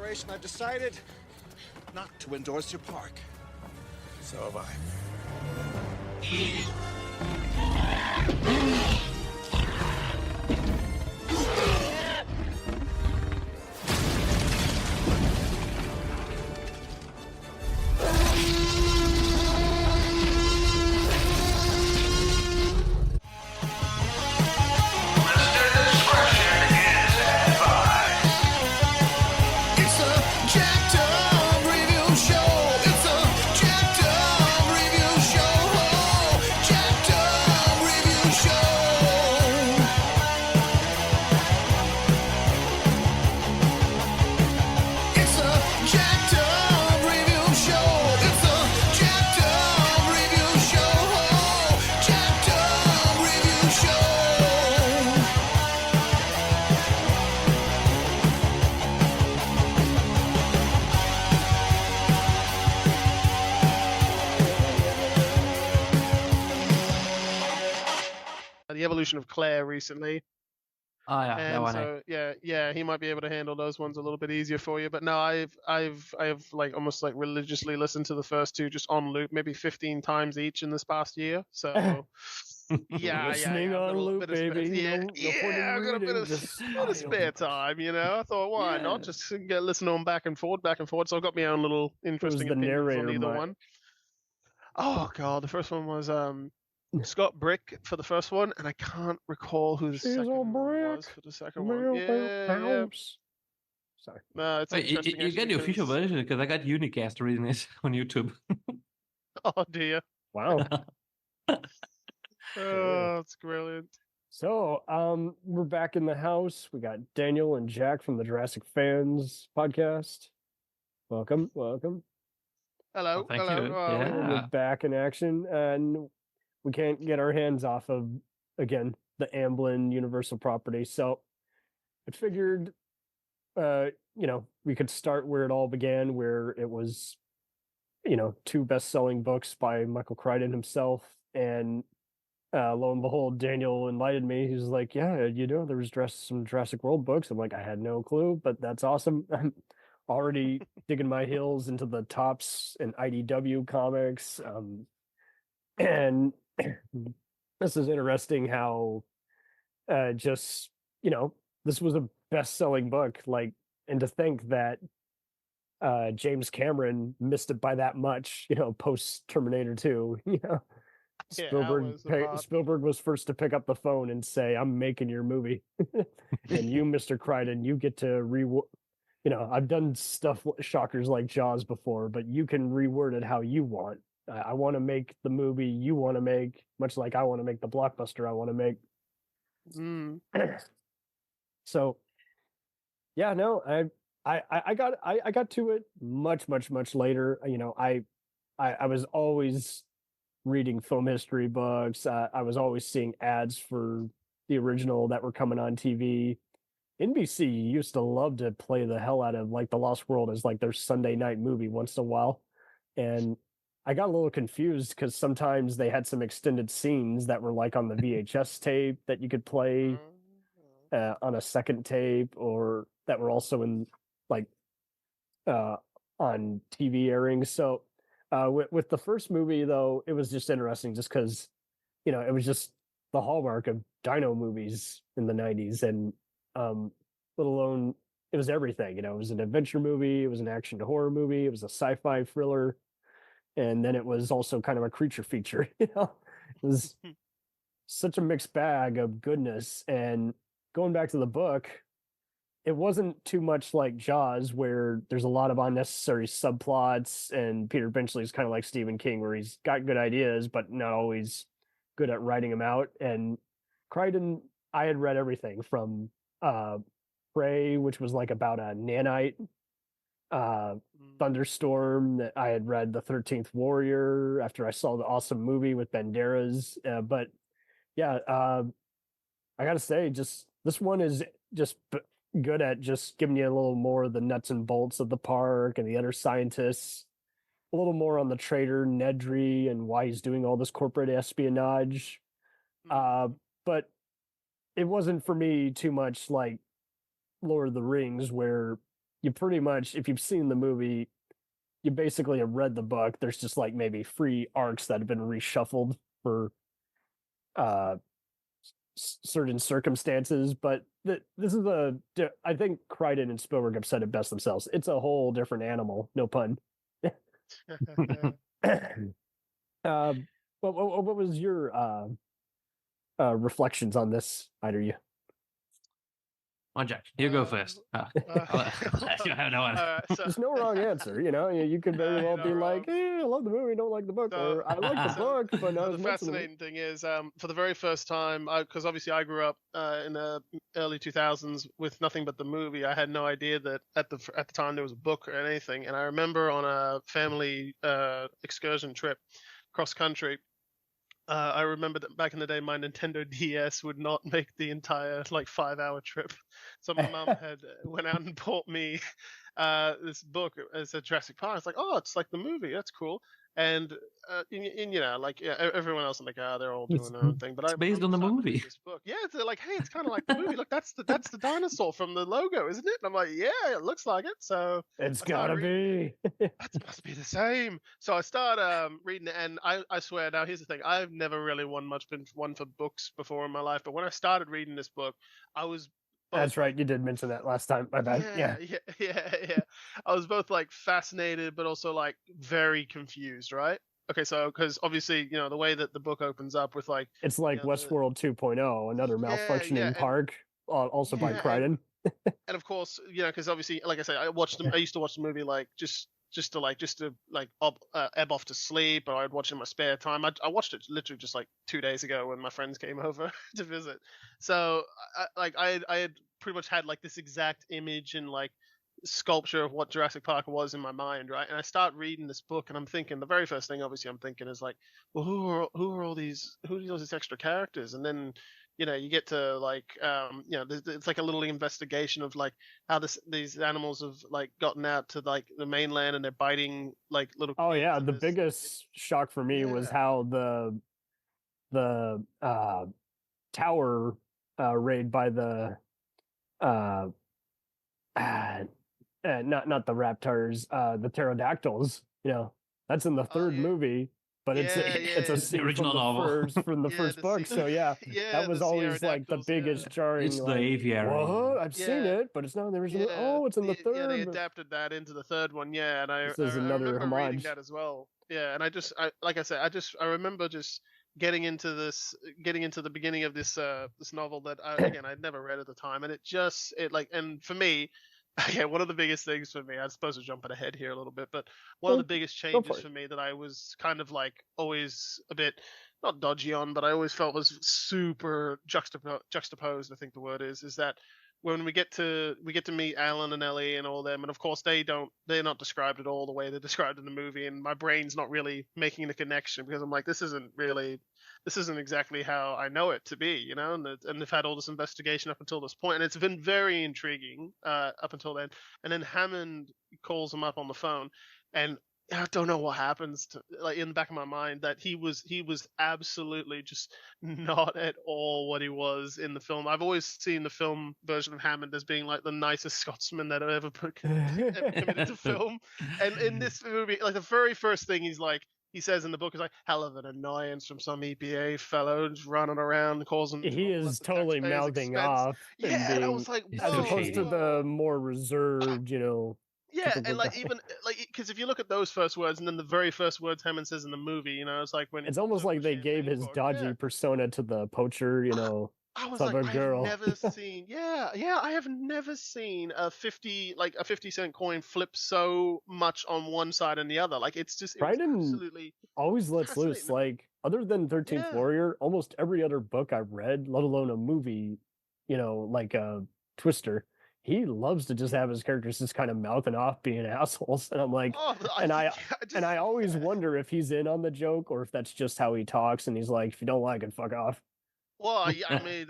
Federation, I've decided not to endorse your park. So have I. The Evolution of Claire recently. Oh yeah, that And one. so yeah, he might be able to handle those ones a little bit easier for you. But no, I've like almost like religiously listened to the first two just on loop, maybe 15 times each in this past year. So Listening on loop, baby. I've got a bit of spare time, you know. I thought, why not just listen to them back and forward. So I've got my own little interesting the opinions narrator, on either Mike? one. Oh god, the first one was Scott Brick for the first one, and I can't recall who the second one was for the second one. Yeah. Sorry. No, it's Wait, interesting. you get the actually, official 'cause- version because I got Unicast reading it on YouTube. Oh dear. Wow. Oh, it's brilliant. So, we're back in the house. We got Daniel and Jack from the Jurassic Fans Podcast. Welcome. Hello. Well, thank hello. you. Oh, Yeah. We're back in action, and we can't get our hands off of, again, the Amblin Universal property. So I figured, we could start where it all began, where it was, two best-selling books by Michael Crichton himself. And lo and behold, Daniel enlightened me. He's like, yeah, there was some Jurassic World books. I'm like, I had no clue, but that's awesome. I'm already digging my heels into the Tops and IDW comics. And this is interesting how this was a best-selling book, and to think that James Cameron missed it by that much, post Terminator 2. Spielberg was first to pick up the phone and say, I'm making your movie. And you, Mr. Crichton, you get to I've done stuff shockers like Jaws before, but you can reword it how you want. I want to make the movie you want to make, much like I want to make the blockbuster I want to make. So, yeah, no, I got to it much later. I was always reading film history books. I was always seeing ads for the original that were coming on TV. NBC used to love to play the hell out of The Lost World as their Sunday night movie once in a while. And I got a little confused because sometimes they had some extended scenes that were on the VHS tape that you could play on a second tape, or that were also in on TV airings. So with the first movie, though, it was just interesting just because, it was just the hallmark of dino movies in the 90s. And let alone, it was everything. It was an adventure movie, it was an action to horror movie, it was a sci-fi thriller, and then it was also kind of a creature feature. It was such a mixed bag of goodness. And going back to the book, it wasn't too much like Jaws, where there's a lot of unnecessary subplots, and Peter Benchley's kind of like Stephen King, where he's got good ideas but not always good at writing them out. And Crichton, I had read everything from Prey, which was about a nanite, Thunderstorm, that I had read The 13th Warrior after I saw the awesome movie with Banderas. But yeah, I gotta say, just this one is just good at just giving you a little more of the nuts and bolts of the park and the other scientists, a little more on the traitor Nedry and why he's doing all this corporate espionage. But it wasn't for me too much like Lord of the Rings, where you pretty much, if you've seen the movie, you basically have read the book. There's just like maybe 3 arcs that have been reshuffled for uh certain circumstances, but this is I think Crichton and Spielberg have said it best themselves. It's a whole different animal, no pun. What was your reflections on this, either you? On Jack, you go first. You have no one. There's no wrong answer. You could very well be like, "Hey, I love the movie, don't like the book," or "I like the book, but not as the much." fascinating thing is, for the very first time, because obviously I grew up in the early 2000s with nothing but the movie. I had no idea that at the time there was a book or anything. And I remember on a family excursion trip cross country. I remember that back in the day, my Nintendo DS would not make the entire 5-hour trip. So my mum had went out and bought me this book. It's a Jurassic Park. It's like, oh, it's like the movie. That's cool. And everyone else is like, they're all doing their own thing. But it's based on the movie. This book. Yeah, they're like, hey, it's kind of like the movie. Look, that's the dinosaur from the logo, isn't it? And I'm like, yeah, it looks like it. So it's gotta be. That must be the same. So I started reading it, and I swear, now here's the thing: I've never really been one for books before in my life. But when I started reading this book, I was. That's right. You did mention that last time. My bad. Yeah. I was both fascinated, but also very confused. Right? Okay, so because obviously the way that the book opens up with it's like Westworld 2.0, another malfunctioning park, also by Crichton. And of course, because obviously, like I said, I used to watch the movie just to ebb off to sleep, or I'd watch it in my spare time. I watched it literally just 2 days ago when my friends came over to visit. So I had pretty much had this exact image and sculpture of what Jurassic Park was in my mind, right? And I start reading this book, and I'm thinking the very first thing obviously I'm thinking is well, who are all these extra characters? And then you get to it's a little investigation of how these animals have gotten out to the mainland, and they're biting little. Oh yeah, the biggest shock for me was how the tower raid by the not the raptors, the pterodactyls. That's in the third movie. But it's a scene original novel from the first book, so that was always the biggest jarring. It's the aviary. What? I've seen it, but it's not in the original. Oh, it's in the third. Yeah, they adapted that into the third one. Yeah, and this is another remember homage. reading that as well. Yeah, and I remember just getting into the beginning of this novel that I'd never read at the time, and and for me. Okay, one of the biggest things for me, I suppose we're jumping ahead here a little bit, but one of the biggest changes for me that I was kind of always a bit, not dodgy on, but I always felt was super juxtaposed, I think the word is that when we get to meet Alan and Ellie and all them, and of course they're not described at all the way they're described in the movie, and my brain's not really making the connection because I'm like, this isn't exactly how I know it to be, and they've had all this investigation up until this point, and it's been very intriguing up until then. And then Hammond calls them up on the phone, and I don't know what happens to in the back of my mind that he was absolutely just not at all what he was in the film. I've always seen the film version of Hammond as being the nicest Scotsman that I've ever committed to film, and in this movie, the very first thing he says in the book is hell of an annoyance from some EPA fellow just running around causing. He is totally mouthing off. Yeah, and I was like, as opposed to the more reserved, Yeah, and even because if you look at those first words and then the very first words Hammond says in the movie, it's when it's almost like they gave his dodgy persona to the poacher, I was like, I've never seen, I have never seen a 50-cent coin flip so much on one side and the other. It's just absolutely always lets loose. Other than 13th Warrior, almost every other book I've read, let alone a movie, Twister, he loves to just have his characters just kind of mouthing off being assholes, and I'm like, I always wonder if he's in on the joke or if that's just how he talks, and he's like, if you don't like it, fuck off. Well, I mean,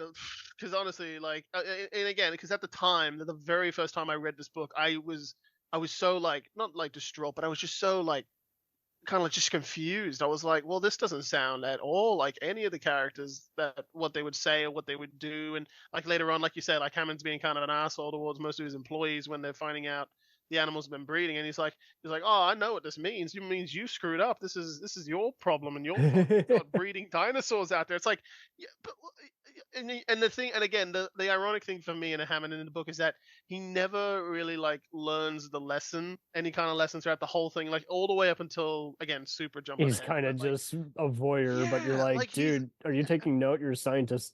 because honestly, and again, because at the time, the very first time I read this book, I was so not distraught, but I was just so kind of just confused. I was like, well, this doesn't sound at all like any of the characters that what they would say or what they would do. And later on, like you said, Hammond's being kind of an asshole towards most of his employees when they're finding out the animals have been breeding, and he's like, oh, I know what this means. It means you screwed up. This is your problem and your fault. You've got breeding dinosaurs out there. It's like, yeah, but and the thing, and again, the ironic thing for me and Hammond in the book is that he never really like learns the lesson, any kind of lesson throughout the whole thing, like all the way up until, again, super jumping. He's kind of just a voyeur, but you're Yeah, like, like, dude, are you taking note? You're a scientist.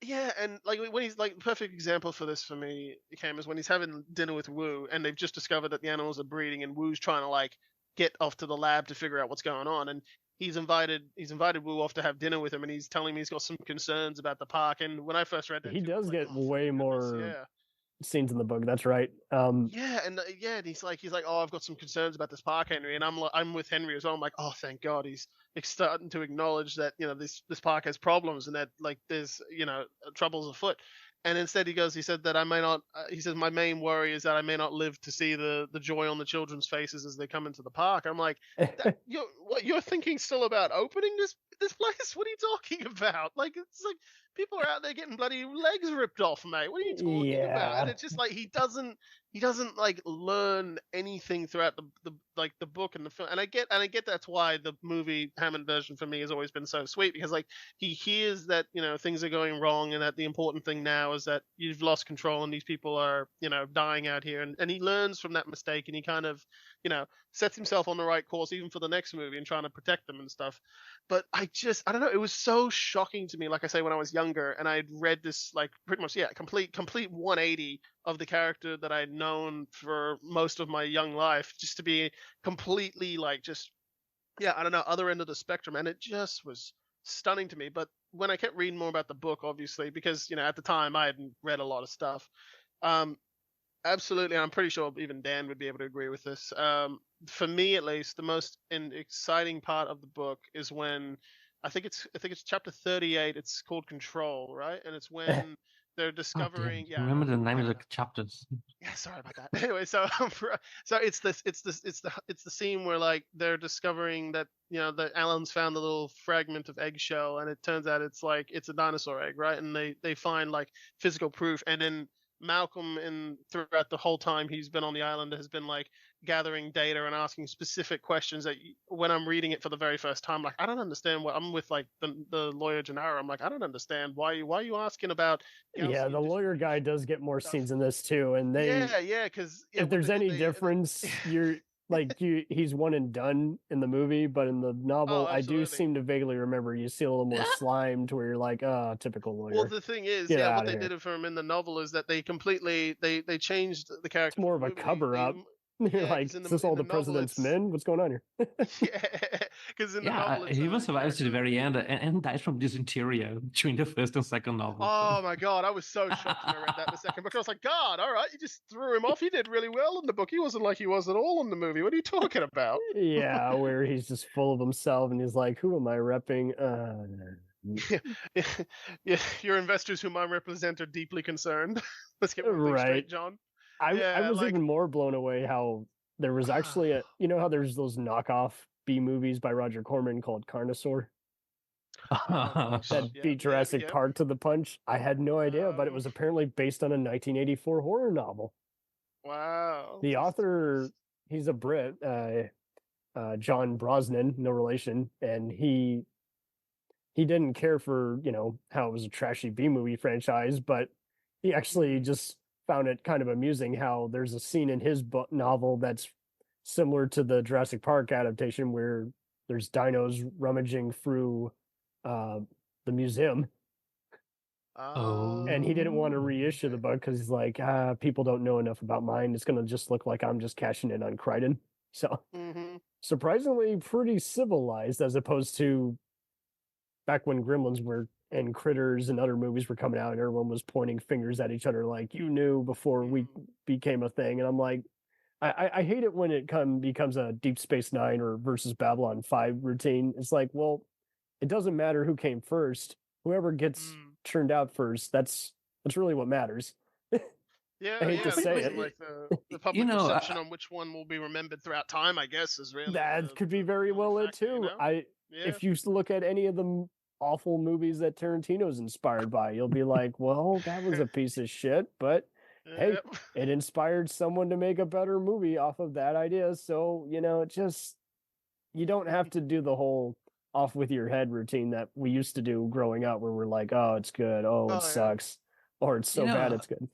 Yeah, and like when he's like, perfect example for this for me, Cam, is when he's having dinner with Wu, and they've just discovered that the animals are breeding, and Wu's trying to like get off to the lab to figure out what's going on, and he's invited Wu off to have dinner with him, and he's telling me he's got some concerns about the park. And when I first read that, He too, I was does like, get oh, way thank goodness, more yeah. scenes in the book. That's right. Yeah, and he's like, oh, I've got some concerns about this park, Henry, and I'm with Henry as well. I'm like, oh, thank God, he's starting to acknowledge that this park has problems and that like there's troubles afoot. And instead he said that I may not. He says my main worry is that I may not live to see the joy on the children's faces as they come into the park. I'm like, you're thinking still about opening this place? What are you talking about? Like, it's like people are out there getting bloody legs ripped off, mate. What are you talking about? And it's just like he doesn't like learn anything throughout the book and the film. And I get that's why the movie Hammond version for me has always been so sweet, because like he hears that things are going wrong and that the important thing now is that you've lost control and these people are dying out here, and he learns from that mistake, and he kind of sets himself on the right course even for the next movie and trying to protect them and stuff. But I don't know, it was so shocking to me, like I say, when I was younger, and I had read this like pretty much complete 180 of the character that I'd known for most of my young life, just to be completely like just other end of the spectrum. And it just was stunning to me. But when I kept reading more about the book, obviously, because at the time I hadn't read a lot of stuff, absolutely, and I'm pretty sure even Dan would be able to agree with this. For me, at least, the most exciting part of the book is when I think it's chapter 38. It's called Control, right? And it's when they're discovering. Oh, remember the name of the chapters? Yeah, sorry about that. Anyway, so it's the scene where like they're discovering that that Alan's found a little fragment of eggshell, and it turns out it's a dinosaur egg, right? And they find like physical proof, and then Malcolm, throughout the whole time he's been on the island, has been like gathering data and asking specific questions that when I'm reading it for the very first time, like I don't understand what I'm with, like the lawyer Gennaro. I'm like, I don't understand why are you asking about. Yeah, the lawyer guy does get more scenes in this too, and because if there's any difference, you're like he's one and done in the movie, but in the novel, I do seem to vaguely remember you see a little more slime to where you're like, typical lawyer. Well, the thing is, what they did for him in the novel is that they completely they changed the character. It's more of a cover up. You're like, is this all the president's men? What's going on here? Yeah, because in the novel, he even survives to the very end and dies from dysentery during the first and second novel. Oh my God, I was so shocked when I read that in the second book. I was like, God, all right, you just threw him off. He did really well in the book. He wasn't like he was at all in the movie. What are you talking about? Yeah, where he's just full of himself and he's like, who am I repping? Yeah, your investors whom I represent are deeply concerned. Let's get one thing straight, John. I was even more blown away how there was actually how there's those knockoff B movies by Roger Corman called Carnosaur that beat Jurassic Park to the punch. I had no idea, but it was apparently based on a 1984 horror novel. Wow. The author, he's a Brit, John Brosnan, no relation, and he didn't care for how it was a trashy B movie franchise, but he actually just found it kind of amusing how there's a scene in his novel that's similar to the Jurassic Park adaptation where there's dinos rummaging through the museum. And he didn't want to reissue the book because he's like, people don't know enough about mine. It's going to just look like I'm just cashing in on Crichton. So surprisingly pretty civilized as opposed to back when Gremlins and Critters and other movies were coming out and everyone was pointing fingers at each other like, you knew before we became a thing. And I'm like, I hate it when it becomes a Deep Space Nine or versus Babylon 5 routine. It's like, well, it doesn't matter who came first. Whoever gets turned out first, that's really what matters. Yeah, I hate to say it. Like the public perception on which one will be remembered throughout time, I guess, is really that could be very well it too. If you look at any of them awful movies that Tarantino's inspired by, you'll be like, well, that was a piece of shit, but hey, Yep. it inspired someone to make a better movie off of that idea. So, it just, you don't have to do the whole off with your head routine that we used to do growing up where we're like, oh, it's good. Oh, it Oh, yeah. sucks. Or it's so bad, it's good.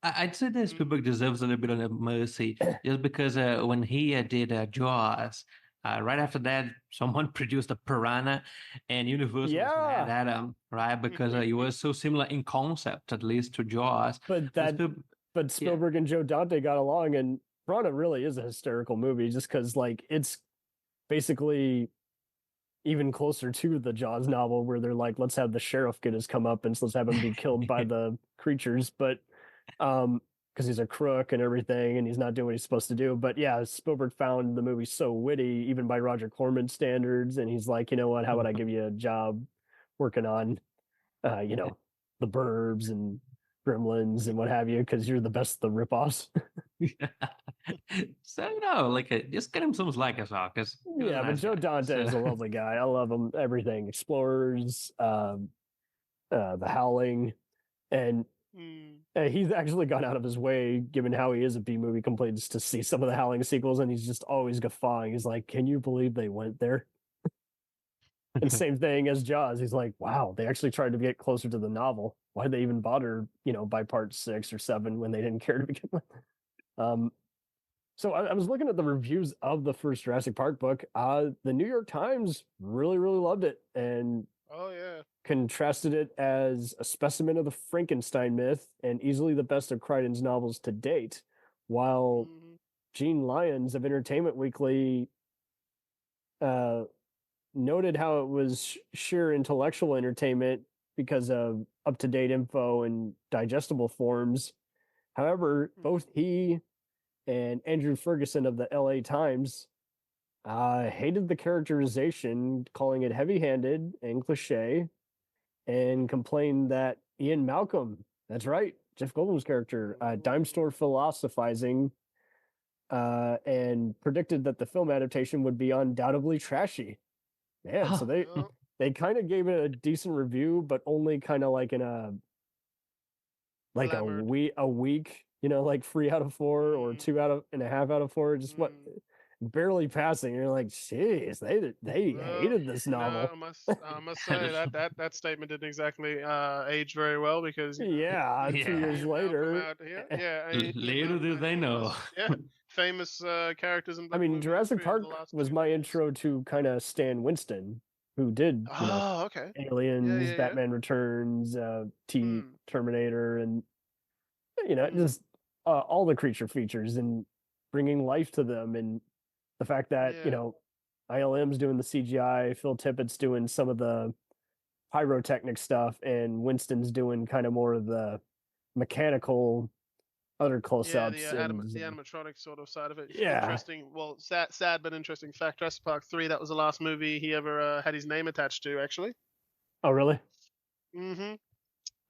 I'd say that Spielberg deserves a little bit of mercy just because when he did Jaws, right after that, someone produced a Piranha, and Universal was mad at him, right? Because it was so similar in concept, at least, to Jaws. But Spielberg and Joe Dante got along, and Piranha really is a hysterical movie just because, like, it's basically even closer to the Jaws novel where they're like, let's have the sheriff get his comeuppance, let's have him be killed by the creatures, but because he's a crook and everything and he's not doing what he's supposed to do. But yeah, Spielberg found the movie so witty even by Roger Corman standards, and he's like, you know what, how would I give you a job working on the Burbs and Gremlins and what have you, because you're the best of the ripoffs. So just get him some slack as well, because but Joe Dante is a lovely guy. I love him. Everything, Explorers, The Howling, and he's actually gone out of his way, given how he is a B-movie completist, to see some of the Howling sequels, and he's just always guffawing. He's like, can you believe they went there? And same thing as Jaws. He's like, wow, they actually tried to get closer to the novel. Why'd they even bother, by part 6 or 7 when they didn't care to begin with? So I was looking at the reviews of the first Jurassic Park book. The New York Times really, really loved it and contrasted it as a specimen of the Frankenstein myth and easily the best of Crichton's novels to date, while Gene Lyons of Entertainment Weekly noted how it was sheer intellectual entertainment because of up-to-date info and digestible forms. However, both he and Andrew Ferguson of the LA Times hated the characterization, calling it heavy-handed and cliche, and complained that Ian Malcolm, that's right, Jeff Goldblum's character, dime store philosophizing, and predicted that the film adaptation would be undoubtedly trashy. Man, so they kind of gave it a decent review, but only kind of like in a week, like 3 out of 4 or 2.5 out of 4, just barely passing. You're like, jeez, they hated this novel. I must say that statement didn't exactly age very well, because 2 years later, little do they know. Famous characters in. I mean, Jurassic Park was my intro to kind of Stan Winston, who did Aliens, Batman Returns, Terminator, and just all the creature features and bringing life to them, and the fact that ILM's doing the CGI, Phil Tippett's doing some of the pyrotechnic stuff, and Winston's doing kind of more of the mechanical other close-ups. The animatronic sort of side of it. Interesting. Well, sad but interesting fact. Jurassic Park 3, that was the last movie he ever had his name attached to, actually. Oh, really? Mm-hmm.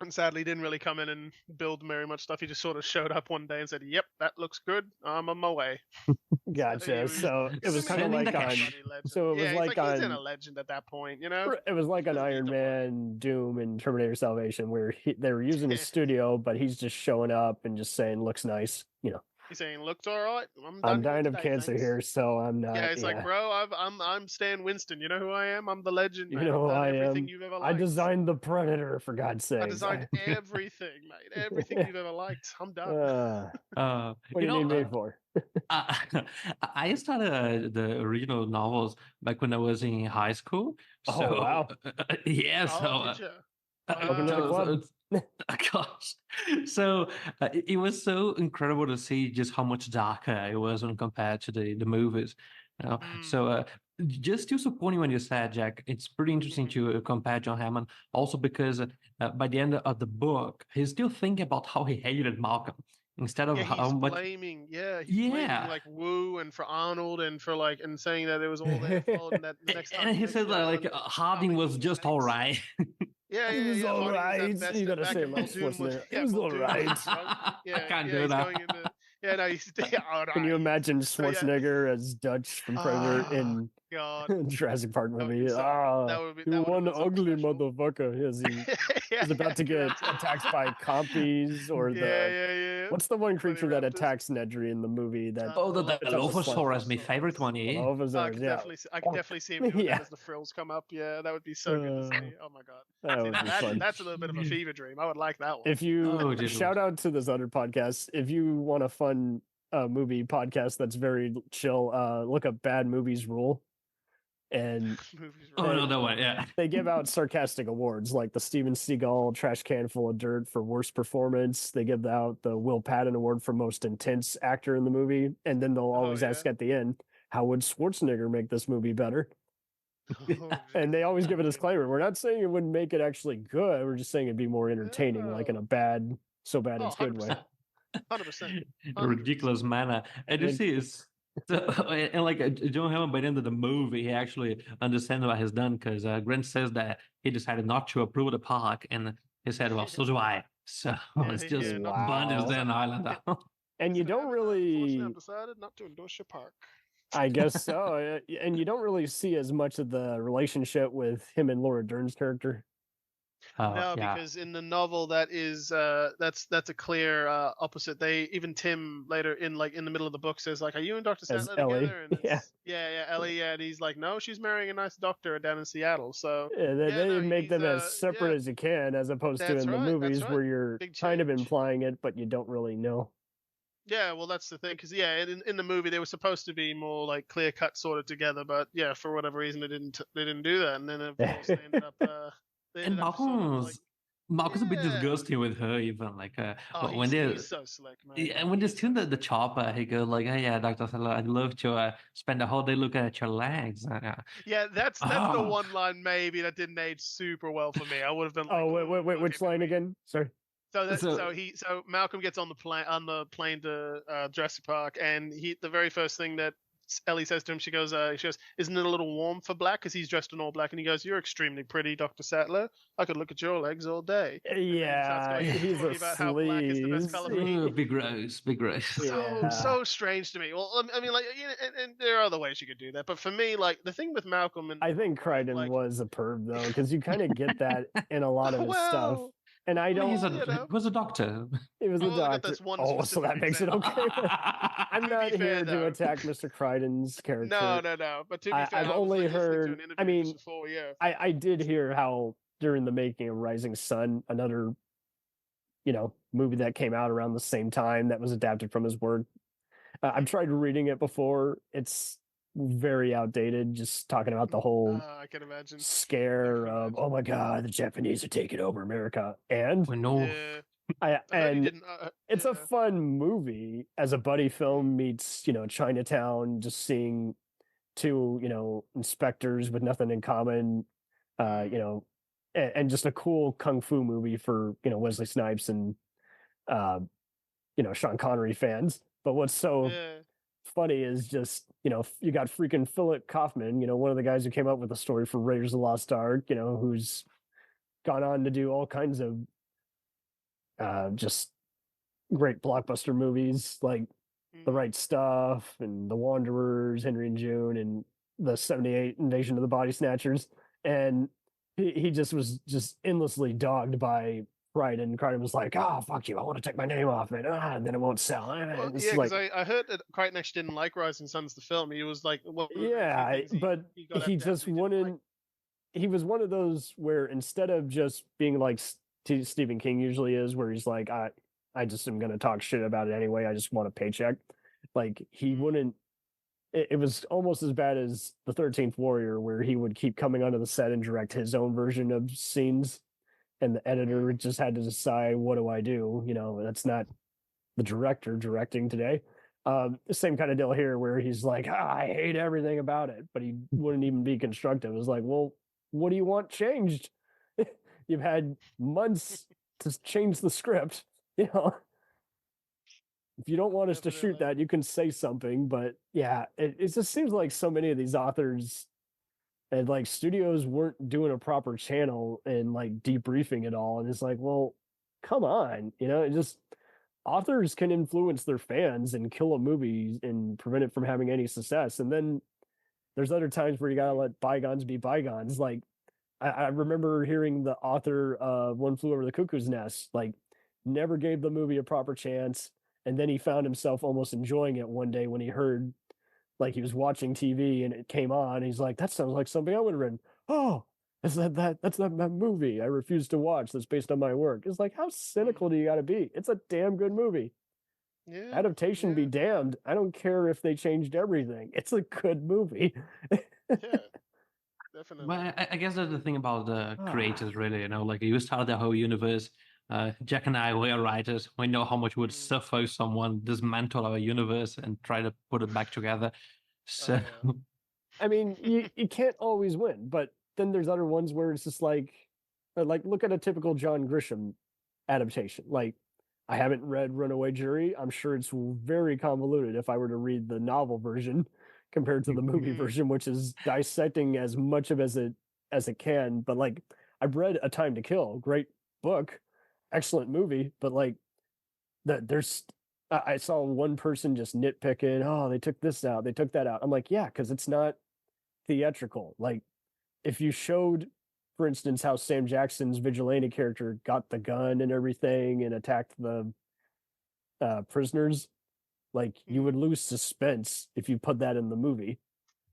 And sadly, didn't really come in and build very much stuff. He just sort of showed up one day and said, "Yep, that looks good. I'm on my way." Gotcha. So it was kind of like on. So it was like on. He's in a legend at that point, It was like on Iron Man, Doom, and Terminator Salvation, where they were using his studio, but he's just showing up and just saying, "Looks nice," He's saying, "Looked all right. I'm dying of cancer here, so I'm not." Yeah, he's like, "Bro, I'm Stan Winston. You know who I am? I'm the legend. Man. You know who I am? Everything you've ever liked. I designed the Predator, for God's sake. I designed everything, mate. Everything you've ever liked. I'm done." What do you need me for? I started the original novels back when I was in high school. So, wow! Welcome to the club. Gosh, so it was so incredible to see just how much darker it was when compared to the movies. So just to support you when you said, Jack, it's pretty interesting to compare John Hammond, also because by the end of the book, he's still thinking about how he hated Malcolm. Instead of how he's much blaming, blaming like Wu and for Arnold and for and saying that it was all their fault, and that next time and he said Harding was just all right. He was all right. You gotta say it like Schwarzenegger. He was all right. I can't do that. Can you imagine Schwarzenegger as Dutch from Predator in Jurassic Park movie? You one ugly motherfucker. He's about to get attacked by compies or What's the one Bunny creature that raptors. attacks Nedry in the movie? That Oh, the it's up to Dilophosaurus, my Dilophosaurus. favorite one, yeah. I Dilophosaurus, could yeah. I could definitely see him doing Yeah. that as the frills come up. Yeah, that would be so good to see. Oh my god. That See, would now be fun. that's a little bit of a fever dream. I would like that one. If you Oh, dude. shout out to this other podcast, if you want a fun movie podcast that's very chill, look up Bad Movies Rule. And Movies Oh, right. no, that one, yeah. they give out sarcastic awards like the Steven Seagal Trash Can Full of Dirt for worst performance. They give out the Will Patton Award for most intense actor in the movie. And then they'll always yeah. ask at the end, how would Schwarzenegger make this movie better? Oh, And they always give a disclaimer. We're not saying it wouldn't make it actually good. We're just saying it'd be more entertaining, like in a bad, so bad it's good way. 100%. A ridiculous manner. And you see, it's so, and like John Hammond, by the end of the movie, he actually understands what he's done because Grant says that he decided not to approve the park, and he said, "Well, so do I." So it's just not burned his Wow. damn island out. And you don't Unfortunately, really, I've decided not to endorse your park. I guess so. And you don't really see as much of the relationship with him and Laura Dern's character. No, Yeah. because in the novel that is that's a clear opposite. They even Tim later in the middle of the book says like, "Are you and Dr. As Sattler Ellie, together?" And yeah. yeah, Ellie, yeah, and he's like, "No, she's marrying a nice doctor down in Seattle." So Yeah, they no, make them he's, as separate yeah. as you can, as opposed to That's in the right, that's movies right. where you're Big kind of change. implying it, but you don't really know. Yeah, well, that's the thing, because in the movie they were supposed to be more like clear cut, sort of together, but yeah, for whatever reason they didn't do that, and then of course they ended up. They And ended up sort of, Malcolm's a bit Yeah. disgusting with her, even like when he's so slick, man. yeah, and when they tune the chopper, he goes like, "Oh yeah, Doctor Sattler, I'd love to spend the whole day looking at your legs." Yeah, that's the Oh. one line maybe that didn't age super well for me. I would have been like, Oh, wait, "Ooh, which okay, line maybe." again? Sorry. So Malcolm gets on the plane to Jurassic Park, and the very first thing that Ellie says to him, she goes, "Isn't it a little warm for black?" Because he's dressed in all black, and he goes, "You're extremely pretty, Dr. Sattler. I could look at your legs all day." Yeah, he's a about how black is the best sleaze. color for me. Oh, big gross, big gross. Yeah. So strange to me. Well, I mean, like, and there are other ways you could do that, but for me, like, the thing with Malcolm and I think Crichton like, was a perv though, because you kind of get that in a lot of his stuff. well, And I don't. you know. He was a doctor. It was the Well, I got doctor. this one Oh, so that specific makes it example. okay. I'm To be not fair, here to though. attack Mr. Crichton's character. No. But to be fair, I've I was, only like, listening to heard. an interview I mean, just before, yeah. I did hear how during the making of Rising Sun, another, movie that came out around the same time that was adapted from his work. I've tried reading it before. It's very outdated. Just talking about the whole I can imagine. scare I can of, imagine. oh my God, the Japanese are taking over America, and We know. Yeah. I I heard he and didn't, it's a yeah. fun movie as a buddy film meets Chinatown, just seeing two inspectors with nothing in common, and just a cool kung fu movie for Wesley Snipes and Sean Connery fans. But what's so Yeah. funny is just you got freaking Philip Kaufman, one of the guys who came up with the story for Raiders of the Lost Ark, who's gone on to do all kinds of just great blockbuster movies like The Right Stuff and The Wanderers, Henry and June, and the 78 Invasion of the Body Snatchers. And he just was just endlessly dogged by Crichton. And Crichton was like, "Oh, fuck you, I want to take my name off it, and then it won't sell." Well, It's yeah, like, because I heard that Crichton actually didn't like Rising Suns, the film. He was like, well, yeah, but he just wouldn't. Like. He was one of those where instead of just being like Stephen King usually is, where he's like, I just am going to talk shit about it anyway. I just want a paycheck. Like he wouldn't. It was almost as bad as the 13th Warrior, where he would keep coming onto the set and direct his own version of scenes, and the editor just had to decide, what do I do? That's not the director directing today. The same kind of deal here, where he's like, I hate everything about it, but he wouldn't even be constructive. It was like, well, what do you want changed? You've had months to change the script. If you don't want us to shoot that, you can say something. But yeah, it just seems like so many of these authors and like studios weren't doing a proper channel and like debriefing it all. And it's like, well, come on, it just, authors can influence their fans and kill a movie and prevent it from having any success. And then there's other times where you gotta let bygones be bygones. Like I remember hearing the author of One Flew Over the Cuckoo's Nest, like, never gave the movie a proper chance. And then he found himself almost enjoying it one day when he heard, like, he was watching TV and it came on. He's like, that sounds like something I would have written. Oh, that's that movie I refuse to watch that's based on my work. It's like, how cynical do you got to be? It's a damn good movie. Yeah. Adaptation be damned. I don't care if they changed everything. It's a good movie. Yeah. Definitely. But I guess that's the thing about the creators, really. You know, like you started the whole universe. Jack and I, we are writers. We know how much would suffer if someone dismantle our universe and try to put it back together. So, I mean, you can't always win, but then there's other ones where it's just like look at a typical John Grisham adaptation. Like, I haven't read Runaway Jury. I'm sure it's very convoluted if I were to read the novel version compared to the movie version, which is dissecting as much of as it can. But like, I've read A Time to Kill, great book, excellent movie, but like I saw one person just nitpicking, oh, they took this out, they took that out. I'm like, yeah, because it's not theatrical. Like, if you showed, for instance, how Sam Jackson's vigilante character got the gun and everything and attacked the prisoners, like, you would lose suspense if you put that in the movie,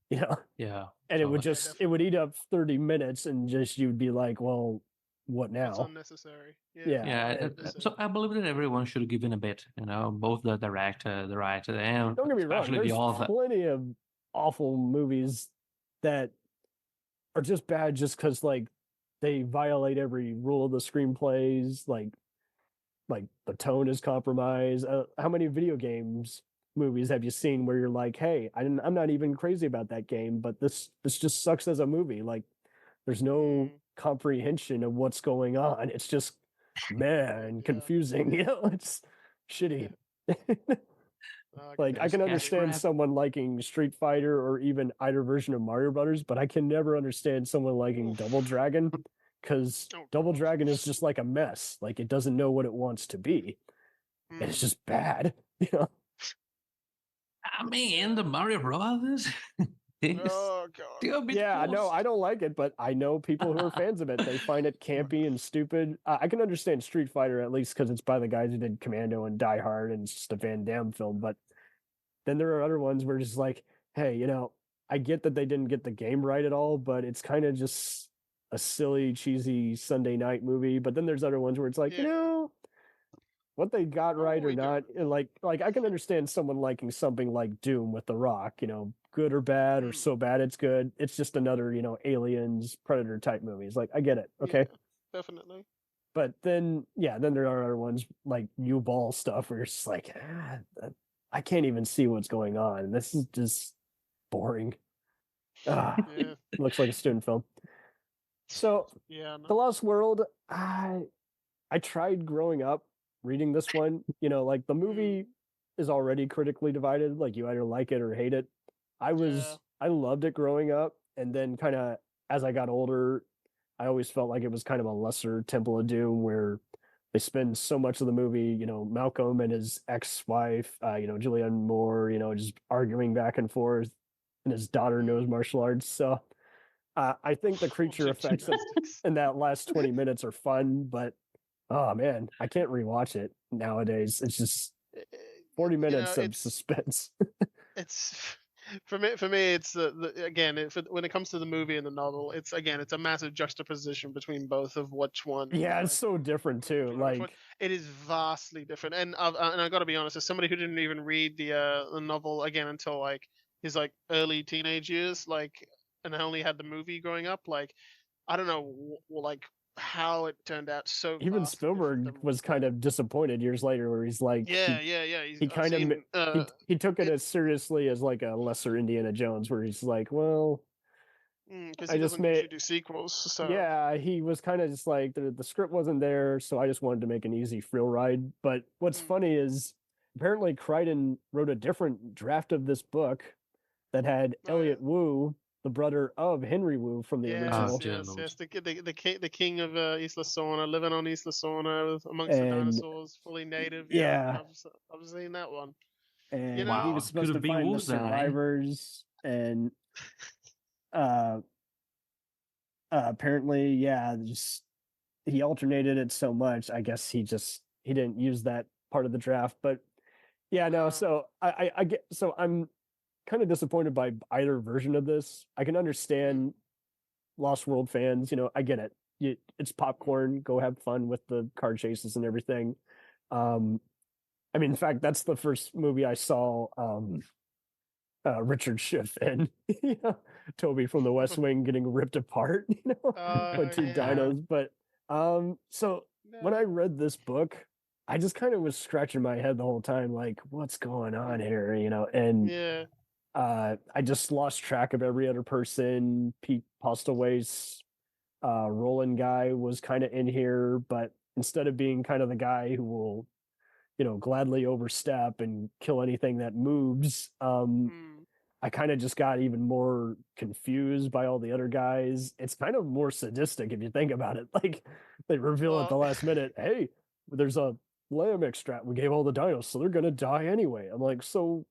you know? yeah. And it would eat up 30 minutes and just, you'd be like, well, what now? It's unnecessary. Yeah. So I believe that everyone should give in a bit, you know, both the director, the writer, and don't get me wrong, especially there's the author. plenty of awful movies that are just bad just because, like, they violate every rule of the screenplays, like the tone is compromised. How many video games movies have you seen where you're like, hey, I'm not even crazy about that game, but this just sucks as a movie. Like, there's no comprehension of what's going on. It's just confusing. You know, it's shitty. Like, I can understand someone liking Street Fighter or even either version of Mario Brothers, but I can never understand someone liking Double Dragon, because Double Dragon is just like a mess. Like, it doesn't know what it wants to be. And it's just bad, you know? I mean, the Mario Brothers. Oh god. Yeah, no, I don't like it, but I know people who are fans of it. They find it campy and stupid. I can understand Street Fighter, at least because it's by the guys who did Commando and Die Hard, and it's just a Van Damme film. But then there are other ones where it's just like, hey, you know, I get that they didn't get the game right at all, but it's kind of just a silly, cheesy Sunday night movie. But then there's other ones where it's like, you know, what they got right or not, and like I can understand someone liking something like Doom with The Rock, you know, good or bad, or so bad it's good. It's just another, you know, Aliens, Predator type movies. Like, I get it, okay, definitely. But then then there are other ones like U-Ball stuff where you're just like, I can't even see what's going on. This is just boring. Looks like a student film. So The Lost World, I tried growing up reading this one. You know, like, the movie is already critically divided. Like, you either like it or hate it. I loved it growing up, and then kind of as I got older, I always felt like it was kind of a lesser Temple of Doom, where they spend so much of the movie, you know, Malcolm and his ex-wife, you know, Julianne Moore, you know, just arguing back and forth, and his daughter knows martial arts. So I think the creature effects in that last 20 minutes are fun, but oh man, I can't rewatch it nowadays. It's just 40 minutes of suspense. It's for me. It's when it comes to the movie and the novel, it's a massive juxtaposition between both of which one. Yeah, it's so different too. Like, it is vastly different. And I got to be honest, as somebody who didn't even read the novel again until like his like early teenage years, like, and I only had the movie growing up, like, I don't know, like, how it turned out so even Spielberg was kind of disappointed years later, where he's like, he kind of he took it as seriously as like a lesser Indiana Jones, where he's like, well, because he doesn't usually do sequels. So yeah, he was kind of just like, the script wasn't there, so I just wanted to make an easy thrill ride. But what's funny is apparently Crichton wrote a different draft of this book that had Elliot Wu, the brother of Henry Wu from the original. Yes, the king of Isla Sorna, living on Isla Sorna amongst the dinosaurs, fully native. I've seen that one. And he was supposed to find the survivors, and apparently, just he alternated it so much. I guess he didn't use that part of the draft, but Yeah, no. So I get. So I'm kind of disappointed by either version of this. I can understand Lost World fans. I get it. It's popcorn. Go have fun with the car chases and everything. I mean, in fact, that's the first movie I saw Richard Schiff in. Toby from The West Wing getting ripped apart. By two yeah. dinos. But so when I read this book, I just kind of was scratching my head the whole time, like, what's going on here? And Yeah. I just lost track of every other person. Pete Postlewaite's Roland guy was kind of in here, but instead of being kind of the guy who will, gladly overstep and kill anything that moves, I kind of just got even more confused by all the other guys. It's kind of more sadistic if you think about it. Like they reveal at the last minute, hey, there's a lamb extract. We gave all the dinos, so they're gonna die anyway. I'm like, so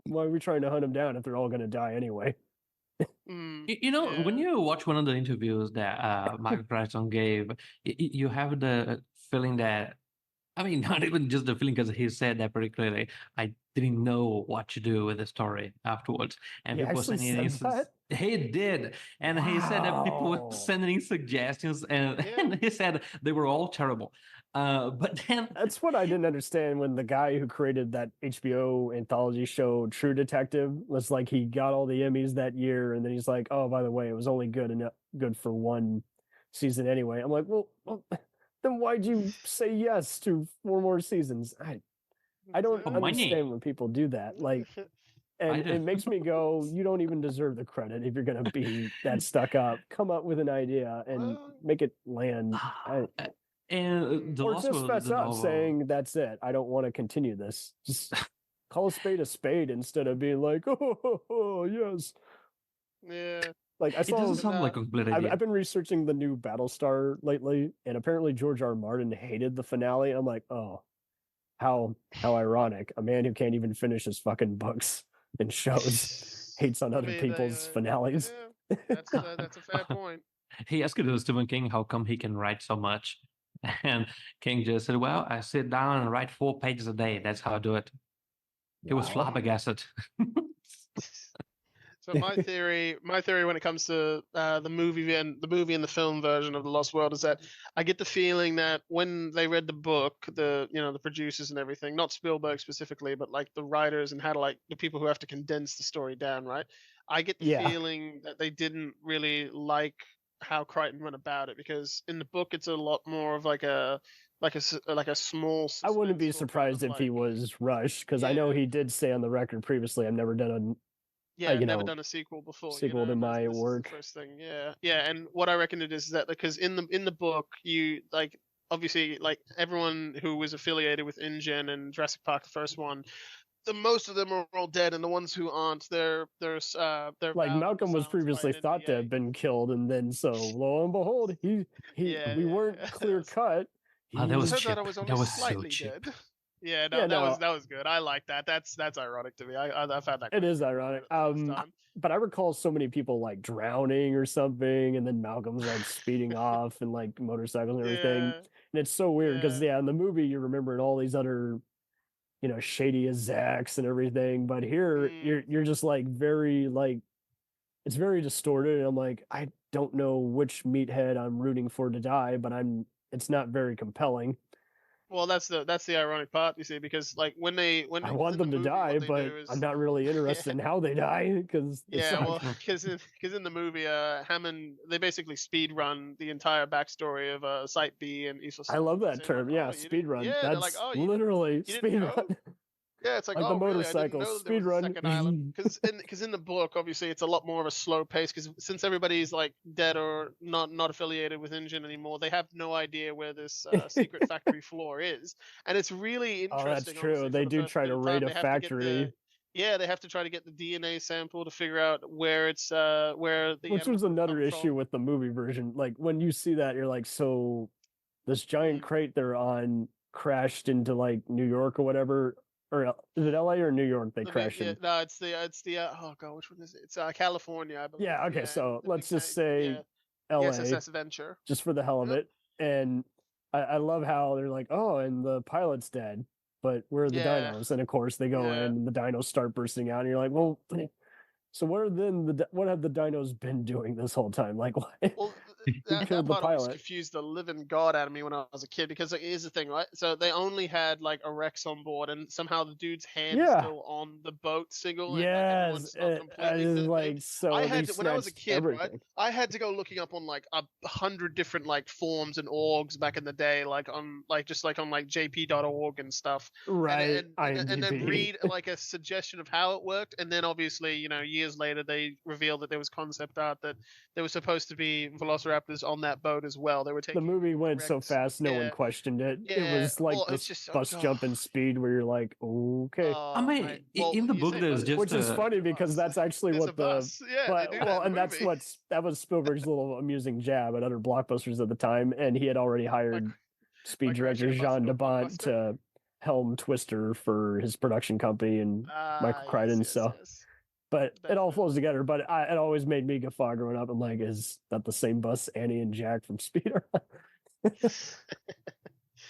why are we trying to hunt them down if they're all gonna die anyway? When you watch one of the interviews that Michael Crichton gave, you have the feeling that, I mean, not even just the feeling, because he said that pretty clearly. I didn't know what to do with the story afterwards, and He people actually sending in. said that? He did, and he said that people were Wow. sending in suggestions, and he said they were all terrible. But then That's what I didn't understand when the guy who created that HBO anthology show, True Detective, was like, he got all the Emmys that year, and then he's like, oh, by the way, it was only good for one season anyway. I'm like, well then why'd you say yes to 4 more seasons? I don't understand when people do that. Like, and it makes me go, you don't even deserve the credit if you're going to be that stuck up. Come up with an idea and make it land. and the Or Lost just World, fess the up novel. saying, that's it. I don't want to continue this. Just call a spade instead of being like, oh yes. Yeah. Like I It doesn't saw, sound like a complete idea. I've been researching the new Battlestar lately, and apparently George R. R. Martin hated the finale. I'm like, oh, how ironic. A man who can't even finish his fucking books and shows hates on other people's finales. Yeah, that's a fair point. He asked Stephen King how come he can write so much, and King just said, "Well, I sit down and write 4 pages a day. That's how I do it." He was flabbergasted. So my theory when it comes to the movie and the film version of The Lost World is that I get the feeling that when they read the book, the producers and everything, not Spielberg specifically, but like the writers and how to, like, the people who have to condense the story down, right? I get the feeling that they didn't really like how Crichton went about it, because in the book it's a lot more of like a small. I wouldn't be suspenseful surprised kind if of, he was rushed, because I know he did say on the record previously, I've never done I've never done a sequel before. Sequel to my work. This is the first thing. Yeah. And what I reckon it is that because in the book, you, like, obviously, like, everyone who was affiliated with InGen and Jurassic Park, the first one, most of them are all dead, and the ones who aren't, they're like Malcolm was previously thought to have been killed, and then so lo and behold, we weren't clear cut. That was cheap. I was only That was slightly so cheap. dead. Yeah, that was good. I like that. That's ironic to me. I found that. It is ironic. But I recall so many people like drowning or something, and then Malcolm's like speeding off and like motorcycles and everything. And it's so weird because in the movie you remember all these other, shady execs and everything, but here you're just like very like, it's very distorted. And I'm like, I don't know which meathead I'm rooting for to die, but it's not very compelling. Well, that's the ironic part, you see, because like when I want them to die, but I'm not really interested in how they die because because in the movie, Hammond, they basically speed run the entire backstory of Site B and East. I love that term. Like, speed run. Yeah, that's like, literally speed run. Yeah, it's like the motorcycle speed run. Because in the book, obviously, it's a lot more of a slow pace. Because since everybody's like dead or not affiliated with InGen anymore, they have no idea where this secret factory floor is, and it's really interesting. Oh, that's true. They do try to raid a factory. They have to try to get the DNA sample to figure out where it's where the. Which was another issue with the movie version. Like when you see that, you're like, so this giant crate they're on crashed into like New York or whatever. Or is it LA or New York they crashed in? No, it's the oh god, which one is it? It's California, I believe. Yeah, okay, so let's just say LA. SS Venture. Just for the hell of it. And I love how they're like, oh, and the pilot's dead. but where are the Yeah. dinos? And of course they go Yeah. in and the dinos start bursting out and you're like, well, so what have the dinos been doing this whole time? Like, what? Well, Who that killed the part always pilot? confused the living god out of me when I was a kid, because like, here's the thing, right? So they only had like a Rex on board, and somehow the dude's hand is Yeah. still on the boat signal, and like Yes, everyone's not I completely was thing. like, so I they had to, when I was a snatched kid, right? everything. I had to go looking up on like 100 different like forums and orgs back in the day, like on like just like on like jp.org and stuff, Right, and then IMDb. read like a suggestion of how it worked, and then obviously years later they revealed that there was concept art that there was supposed to be velociraptors on that boat as well. They were The taking movie went so Rex. fast, no one Yeah, questioned it. It yeah. was like Well, it's this just bus jumping speed where you're like, okay. I mean, mate. Well, in the you book, say there's bus, just Which is funny because that's actually there's what a bus. Yeah, they do that in the and that's movie. that was Spielberg's little amusing jab at other blockbusters at the time, and he had already hired speed by director crashing a bus Jean into a Debont blockbuster. to helm Twister for his production company and Michael Crichton. Yes. But Best it all movie. flows together. But it always made me guffaw growing up. I'm like, is that the same bus Annie and Jack from Speed are on?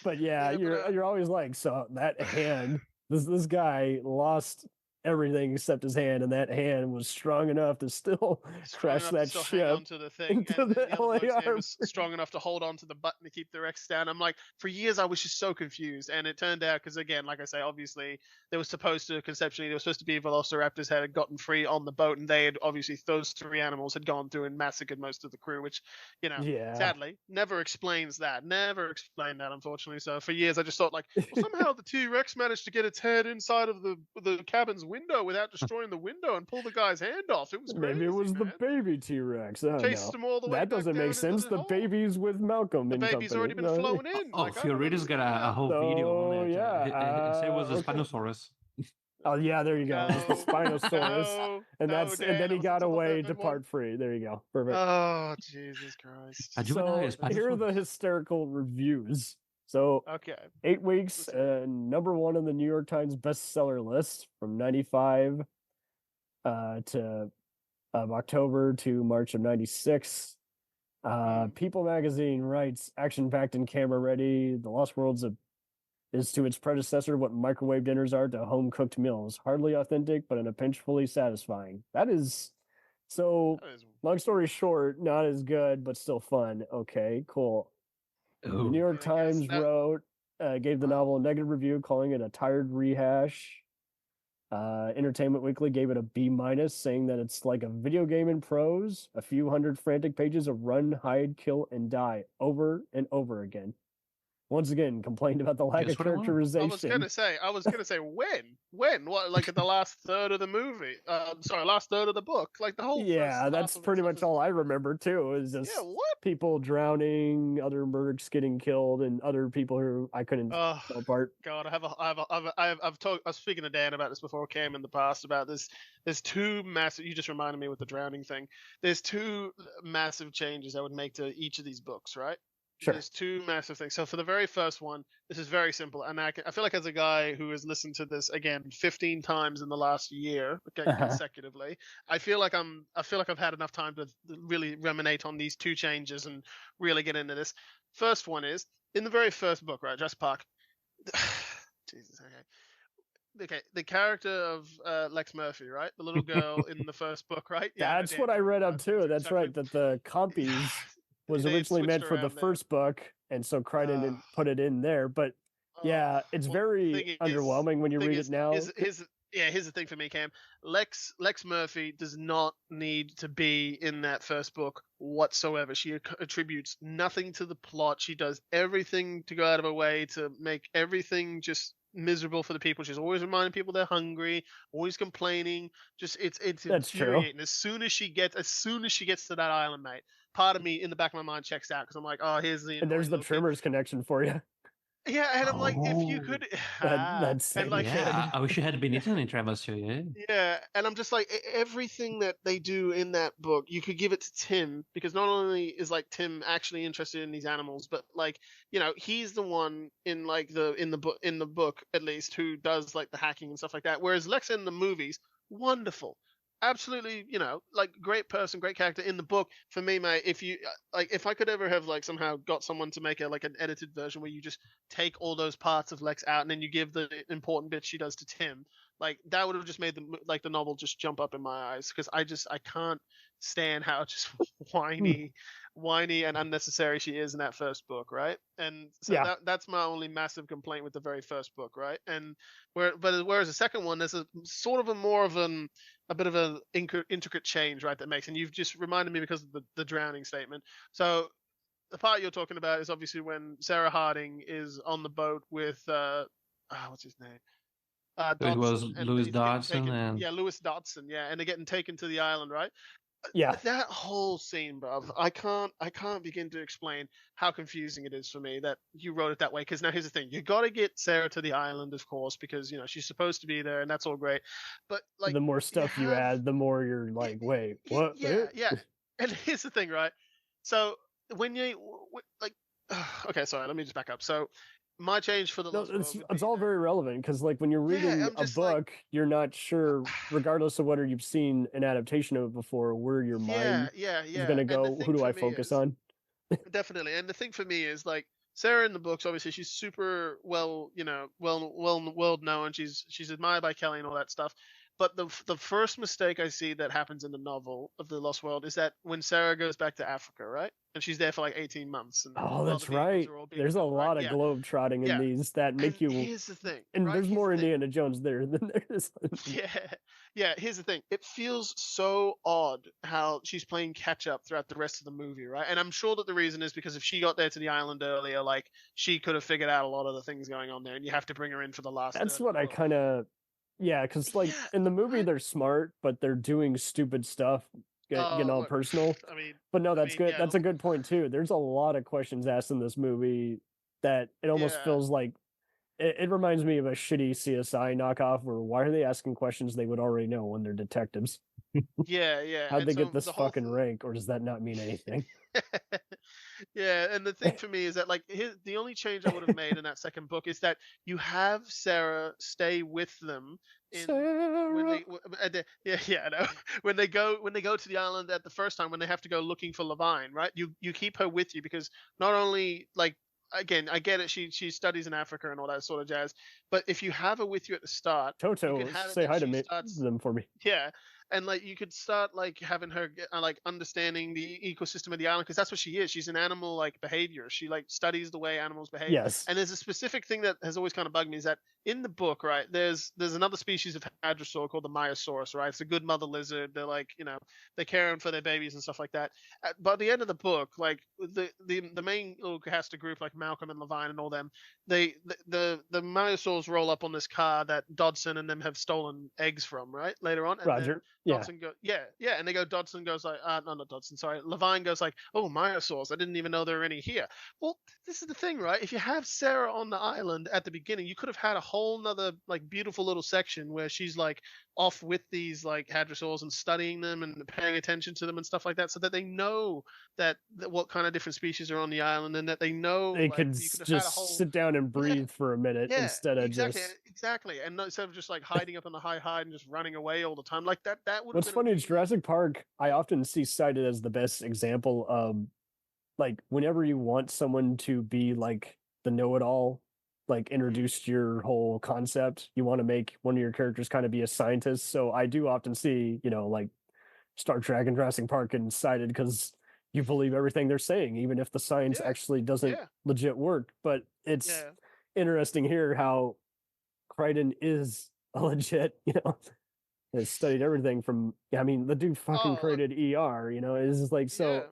But yeah, you're always like, so that hand, this guy lost everything except his hand, and that hand was strong enough to still crash that Hang ship on to the thing, into and the the other LA bloke's hand Armory. was strong enough to hold on to the button to keep the Rex down. I'm like, for years I was just so confused, and it turned out, because again, like I say, obviously there was supposed to be velociraptors had gotten free on the boat, and they had obviously those three animals had gone through and massacred most of the crew, which Yeah. sadly never explains that. Never explained that, unfortunately. So for years I just thought like, well, somehow the T-Rex managed to get its head inside of the cabin's window without destroying the window and pull the guy's hand off. It was crazy. Maybe it was man. the baby T-Rex. Oh, Chased no. him all the way That back doesn't down make into sense. the The hole. baby's with Malcolm The and baby's company. already been No, flown in. Oh, Like, I don't Fiorita's got a whole video on So, it. yeah, He said it was a okay. Spinosaurus. Oh yeah, there you go. It's the Spinosaurus, and no, and Dan, then it he was got until the away third to one. part free. There you go. Perfect. Oh, Jesus Christ. A juvenile So here are the Spinosaurus. hysterical reviews. So Okay. 8 weeks, number one on the New York Times bestseller list from 95 to of October to March of 96. People magazine writes, action-packed and camera-ready. The Lost Worlds is to its predecessor what microwave dinners are to home-cooked meals. Hardly authentic, but in a pinch fully satisfying. That is... So, long story short, not as good, but still fun. Okay, cool. The New York Times gave the novel a negative review, calling it a tired rehash. Entertainment Weekly gave it a B-, saying that it's like a video game in prose, a few hundred frantic pages of run, hide, kill, and die over and over again. Once again, complained about the lack of characterization. I was gonna say when? What, like at the last third of the movie? Last third of the book. Like the whole. Yeah, that's pretty much all I remember too. Is just people drowning, other mercs getting killed, and other people who I couldn't tell apart. God, I was speaking to Dan about this before it came in the past about this. There's two massive. You just reminded me with the drowning thing. There's two massive changes I would make to each of these books, right? Sure. There's two massive things. So for the very first one, this is very simple, and I feel like as a guy who has listened to this again 15 times in the last year, consecutively, I feel like I've had enough time to really ruminate on these two changes and really get into this. First one is in the very first book, right? Jurassic Park. Jesus. Okay. The character of Lex Murphy, right? The little girl in the first book, right? Yeah, that's what I read up too. That's exactly right. That the compies was originally meant for the first book, and so Crichton didn't put it in there. But yeah, it's very underwhelming when you read it now. Here's the thing for me, Cam. Lex Murphy does not need to be in that first book whatsoever. She attributes nothing to the plot. She does everything to go out of her way to make everything just miserable for the people. She's always reminding people they're hungry, always complaining. Just it's That's infuriating. true. As soon as she gets to that island, mate, part of me in the back of my mind checks out because I'm like, oh, here's the. And there's the Tremors connection for you. Yeah, and I'm like, if you could, that's and like, yeah, I wish you had been eaten in Tremors too. Yeah. Yeah, and I'm just like, everything that they do in that book, you could give it to Tim, because not only is like Tim actually interested in these animals, but like, he's the one in like in the book at least who does like the hacking and stuff like that. Whereas Lex in the movies, wonderful, absolutely, like great person, great character in the book. For me, mate, if I could ever have like somehow got someone to make an edited version where you just take all those parts of Lex out and then you give the important bits she does to Tim, like that would have just made the novel just jump up in my eyes, because I can't stand how just whiny and unnecessary she is in that first book, right? And so that's my only massive complaint with the very first book, right? And whereas the second one, there's a sort of a bit of an intricate change, right, that makes, and you've just reminded me because of the drowning statement. So the part you're talking about is obviously when Sarah Harding is on the boat with what's his name? It was Dodson, and Louis he's getting Dodson taken, and Lewis Dodson, and they're getting taken to the island, right? Yeah. That whole scene, bruv, I can't begin to explain how confusing it is for me that you wrote it that way. Because now here's the thing: you got to get Sarah to the island, of course, because she's supposed to be there, and that's all great. But like, the more stuff you add, the more you're like, wait, what? Yeah. And here's the thing, right? So when okay, sorry, let me just back up. So my change for the Lost World it's all very relevant, because like when you're reading a book, you're not sure, regardless of whether you've seen an adaptation of it before, where your mind is going to go. Who do I focus on? Definitely. And the thing for me is, like, Sarah in the books, obviously she's super well known. She's admired by Kelly and all that stuff. But the first mistake I see that happens in the novel of The Lost World is that when Sarah goes back to Africa, right? And she's there for like 18 months. And that's right. There's a lot of globe trotting in these that make you. Here's the thing. And there's more Indiana Jones there than there is. Yeah. Here's the thing. It feels so odd how she's playing catch up throughout the rest of the movie, right? And I'm sure that the reason is because if she got there to the island earlier, like, she could have figured out a lot of the things going on there, and you have to bring her in for the last. That's what I kind of. Yeah, because like in the movie they're smart, but they're doing stupid stuff, personal. But no, that's good. That's a good point too. There's a lot of questions asked in this movie that it almost feels like it reminds me of a shitty CSI knockoff where why are they asking questions they would already know when they're detectives? Yeah. How'd they get this fucking rank, or does that not mean anything? Yeah, and the thing for me is that, like, the only change I would have made in that second book is that you have Sarah stay with them when they go to the island at the first time, when they have to go looking for Levine, right? You keep her with you, because not only, like, again, I get it, she studies in Africa and all that sort of jazz, but if you have her with you at the start, Toto, say hi to them for me. Yeah. And like, you could start like having her like understanding the ecosystem of the island, because that's what she is. She's an animal like behavior. She like studies the way animals behave. Yes. And there's a specific thing that has always kind of bugged me, is that in the book, right, there's another species of hadrosaur called the Myosaurus, right? It's a good mother lizard. They're like, they're caring for their babies and stuff like that. But at the end of the book, like the main little cast of group, like Malcolm and Levine and all them, the Myosaurs roll up on this car that Dodson and them have stolen eggs from, right? Later on. And Roger. Dodson and they go. Dodson goes like, no, not Dodson. Sorry, Levine goes like, "Oh, Myosaurs! I didn't even know there were any here." Well, this is the thing, right? If you have Sarah on the island at the beginning, you could have had a whole nother like beautiful little section where she's like off with these like hadrosaurs and studying them and paying attention to them and stuff like that, so that they know that what kind of different species are on the island, and that they know they could just sit down and breathe for a minute instead of exactly, and instead of just like hiding up on the high and just running away all the time like that. What's funny is Jurassic Park, I often see cited as the best example of, like, whenever you want someone to be like the know-it-all, like introduce your whole concept, you want to make one of your characters kind of be a scientist. So I do often see, like Star Trek and Jurassic Park and cited because you believe everything they're saying, even if the science actually doesn't legit work. But it's interesting here how Crichton is a legit, has studied everything from, the dude fucking created ER, it's just like, so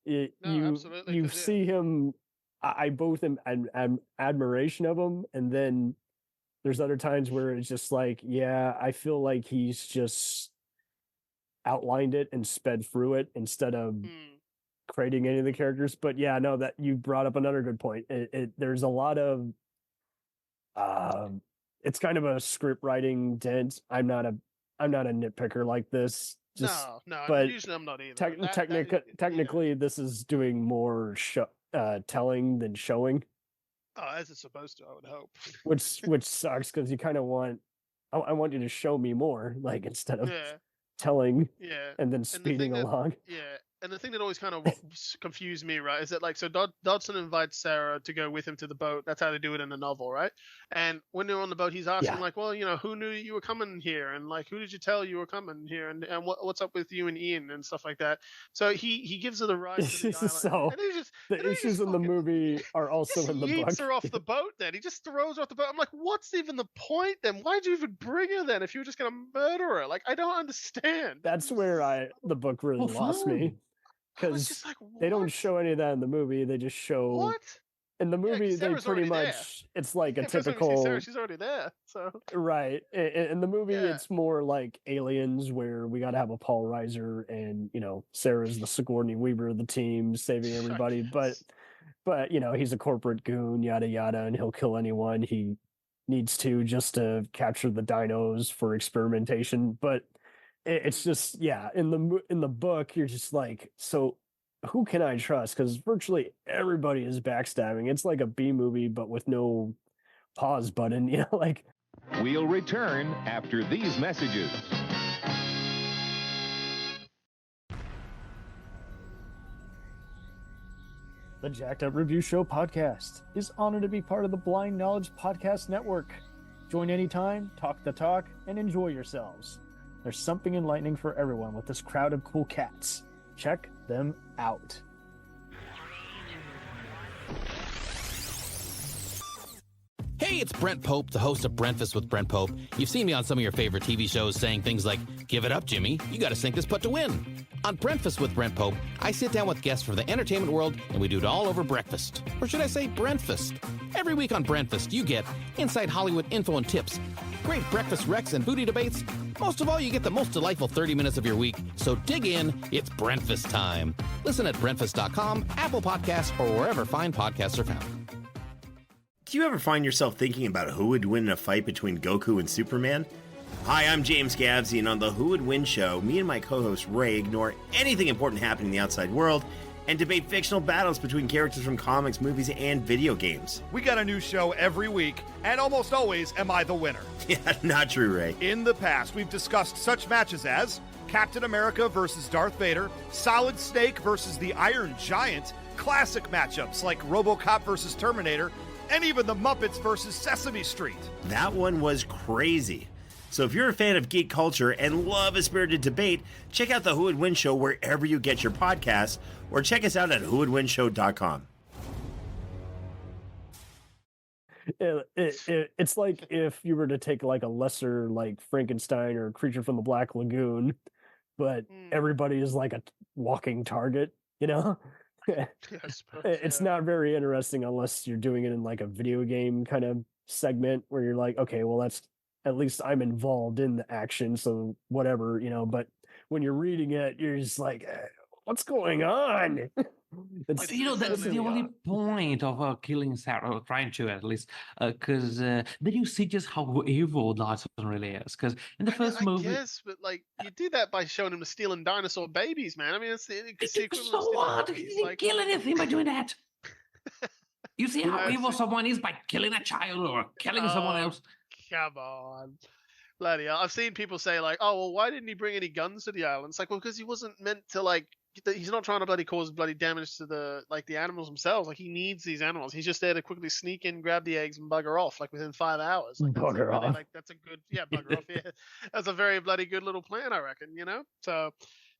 you see him, I both am admiration of him, and then there's other times where it's just like, I feel like he's just outlined it and sped through it instead of creating any of the characters. But that you brought up another good point. There's a lot of it's kind of a script writing dent. I'm not a nitpicker like this. No, but usually I'm not either. Technically, this is doing more telling than showing. Oh, as it's supposed to, I would hope. Which sucks, because you kind of want, I want you to show me more, like, instead of telling Yeah. and then And the speeding thing that, along. yeah, and the thing that always kind of confused me, right, is that like so Dodson invites Sarah to go with him to the boat. That's how they do it in the novel, right? And when they're on the boat, he's asking Yeah. like, well, who knew you were coming here, and like, who did you tell you were coming here, and what's up with you and Ian and stuff like that. So he gives her the ride to the island, So and he just the issues in the movie are also just in the yeets book. her off the boat. Then he just throws her off the boat. I'm like, what's even the point then? Why'd you even bring her then if you were just gonna murder her? Like, I don't understand. That's where the book really lost me. I was Because just like, they don't what? show any of that in the movie. They just show What? in the Yeah, 'cause movie. They Sarah's pretty already there. much it's like a Yeah, first time you see typical Sarah, she's already there. So right. In the movie, Yeah. it's more like Aliens, where we got to have a Paul Reiser, and Sarah's the Sigourney Weaver of the team, saving everybody. But he's a corporate goon, yada yada, and he'll kill anyone he needs to just to capture the dinos for experimentation. But it's just in the book, you're just like, so who can I trust? Because virtually everybody is backstabbing. It's like a B movie, but with no pause button. Like. We'll return after these messages. The Jacked Up Review Show podcast is honored to be part of the Blind Knowledge Podcast Network. Join anytime, talk the talk, and enjoy yourselves. There's something enlightening for everyone with this crowd of cool cats. Check them out. Hey, it's Brent Pope, the host of Breakfast with Brent Pope. You've seen me on some of your favorite TV shows saying things like, "Give it up, Jimmy. You got to sink this putt to win." On Breakfast with Brent Pope, I sit down with guests from the entertainment world, and we do it all over breakfast. Or should I say Brentfast? Every week on Brentfast, you get inside Hollywood info and tips, great breakfast recs and booty debates. Most of all, you get the most delightful 30 minutes of your week. So dig in. It's Brentfast time. Listen at Brentfast.com, Apple Podcasts, or wherever fine podcasts are found. Do you ever find yourself thinking about who would win in a fight between Goku and Superman? Hi, I'm James Gavsey, and on the Who Would Win show, me and my co-host Ray ignore anything important happening in the outside world and debate fictional battles between characters from comics, movies, and video games. We got a new show every week, and almost always am I the winner. Yeah, not true, Ray. In the past, we've discussed such matches as Captain America versus Darth Vader, Solid Snake versus the Iron Giant, classic matchups like RoboCop versus Terminator, and even the Muppets versus Sesame Street. That one was crazy. So if you're a fan of geek culture and love a spirited debate, check out the Who Would Win show wherever you get your podcasts, or check us out at whowouldwinshow.com. It's like if you were to take like a lesser like Frankenstein or Creature from the Black Lagoon, but everybody is like a walking target, It's not very interesting unless you're doing it in like a video game kind of segment where you're like, okay, well, that's at least I'm involved in the action, so whatever, but when you're reading it, you're just like, what's going on? That's the only point of killing Sarah, or trying to at least, because then you see just how evil Dawson really is. Because in the first movie, yes, but like you do that by showing him stealing dinosaur babies, man. I mean, it's the equivalent. So what? He didn't kill anything by doing that. You see how evil someone is by killing a child or killing someone else. Come on. Bloody hell. I've seen people say like, oh, well, why didn't he bring any guns to the island? It's like, well, because he wasn't meant to like, he's not trying to bloody cause bloody damage to the animals themselves. Like he needs these animals. He's just there to quickly sneak in, grab the eggs and bugger off like within 5 hours. Like, bugger off. Like that's a good, bugger off. Yeah. That's a very bloody good little plan, I reckon, So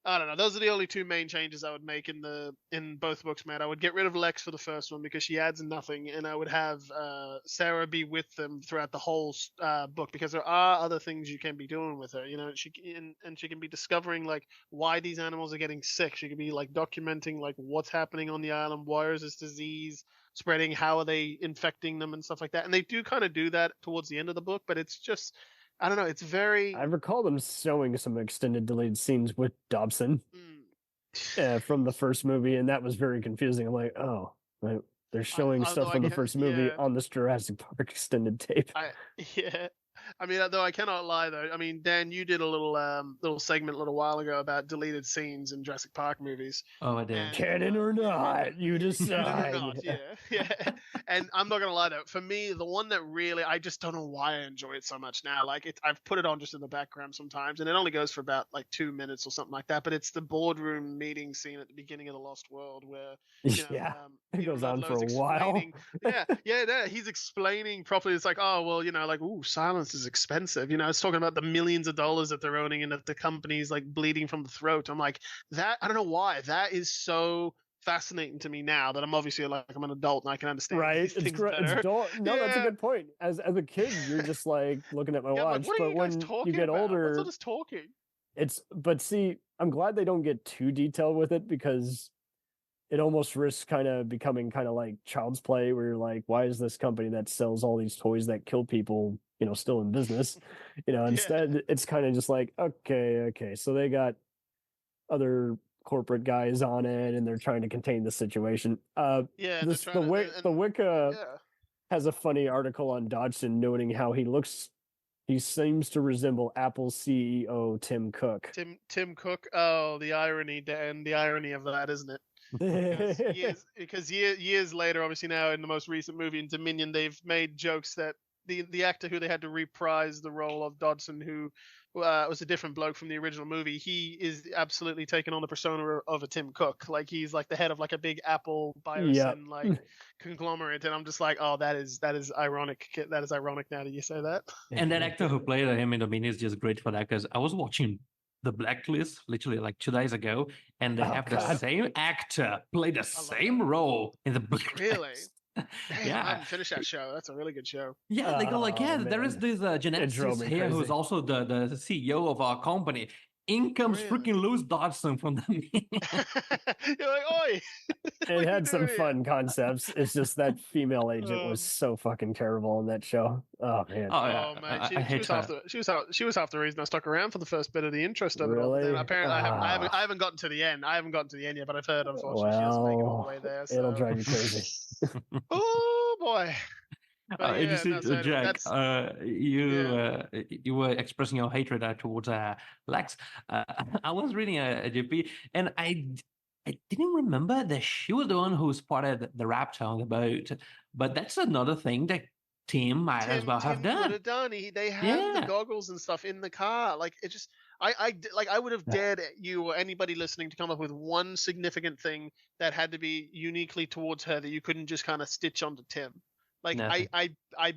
I don't know. Those are the only two main changes I would make in both books, Matt. I would get rid of Lex for the first one because she adds nothing, and I would have Sarah be with them throughout the whole book because there are other things you can be doing with her. She can be discovering like why these animals are getting sick. She could be like documenting like what's happening on the island, why is this disease spreading, how are they infecting them and stuff like that. And they do kind of do that towards the end of the book, but it's just. I don't know. It's very. I recall them showing some extended deleted scenes with Dobson from the first movie, and that was very confusing. I'm like, oh, they're showing stuff from the first movie on this Jurassic Park extended tape. I mean, though I cannot lie though. I mean, Dan, you did a little segment a little while ago about deleted scenes in Jurassic Park movies. Oh, I did. And, Canon or not, you decide. canon or not, yeah. And I'm not gonna lie though, for me, the one that really, I just don't know why I enjoy it so much now. Like I've put it on just in the background sometimes, and it only goes for about like 2 minutes or something like that. But it's the boardroom meeting scene at the beginning of The Lost World, where it goes on for a while. He's explaining properly. It's like, oh well, like, ooh, silence is expensive. It's talking about the millions of dollars that they're owning and that the company's like bleeding from the throat. I'm like, that, I don't know why that is so fascinating to me now that I'm obviously like, I'm an adult and I can understand. Right, these things better. That's a good point. As a kid, you're just like looking at my watch, but when you get older, what's all this talking? But see, I'm glad they don't get too detailed with it, because it almost risks kind of becoming kind of like Child's Play, where you're like, why is this company that sells all these toys that kill people, still in business? Instead, it's kind of just like, okay, so they got other corporate guys on it, and they're trying to contain the situation. The Wicca has a funny article on Dodgson noting how he seems to resemble Apple CEO Tim Cook. Tim Cook. Oh, the irony, Dan. The irony of that, isn't it? Because years later, obviously now in the most recent movie in Dominion, they've made jokes that the actor who they had to reprise the role of Dodson, who was a different bloke from the original movie, he is absolutely taking on the persona of a Tim Cook. Like he's like the head of like a big Apple biosyn like conglomerate, and I'm just like, oh, that is ironic. That is ironic now that you say that. And that actor who played him in Dominion is just great for that, because I was watching The Blacklist literally like 2 days ago, and they have the same actor play the same role in The Blacklist. Really? Damn, I haven't finished that show. That's a really good show. Yeah, they go like, there is this geneticist here who's also the CEO of our company. In comes freaking Louis Dodson from the You're like, oi! It had some fun concepts. It's just that female agent was so fucking terrible in that show. Oh man. Oh man, she was half the reason I stuck around for the first bit of the interest of it. Really? Apparently, I haven't gotten to the end. I haven't gotten to the end yet, but I've heard unfortunately she doesn't make it all the way there. So. It'll drive you crazy. Oh boy. Jack, you were expressing your hatred towards Lex. I was reading a GP, and I didn't remember that she was the one who spotted the raptor on the boat. But that's another thing that Tim might as well have done. They had the goggles and stuff in the car. Like it just, I would have dared you or anybody listening to come up with one significant thing that had to be uniquely towards her that you couldn't just kind of stitch onto Tim. Like I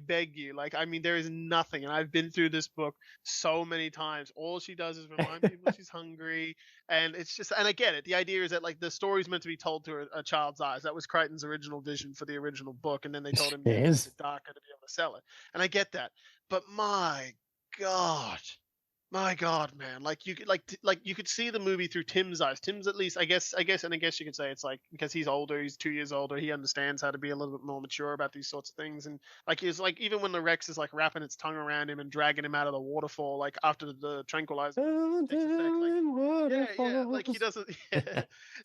beg you, like, I mean, there is nothing, and I've been through this book so many times. All she does is remind people she's hungry, and it's just, and I get it. The idea is that like the story's meant to be told through a child's eyes. That was Crichton's original vision for the original book, and then they told him to make it darker to be able to sell it. And I get that, but my God, man! Like you could see the movie through Tim's eyes. Tim's at least, I guess you could say it's like because he's older, he's 2 years older, he understands how to be a little bit more mature about these sorts of things. And like he's like, even when the Rex is like wrapping its tongue around him and dragging him out of the waterfall, like after the tranquilizer takes effect, like he doesn't,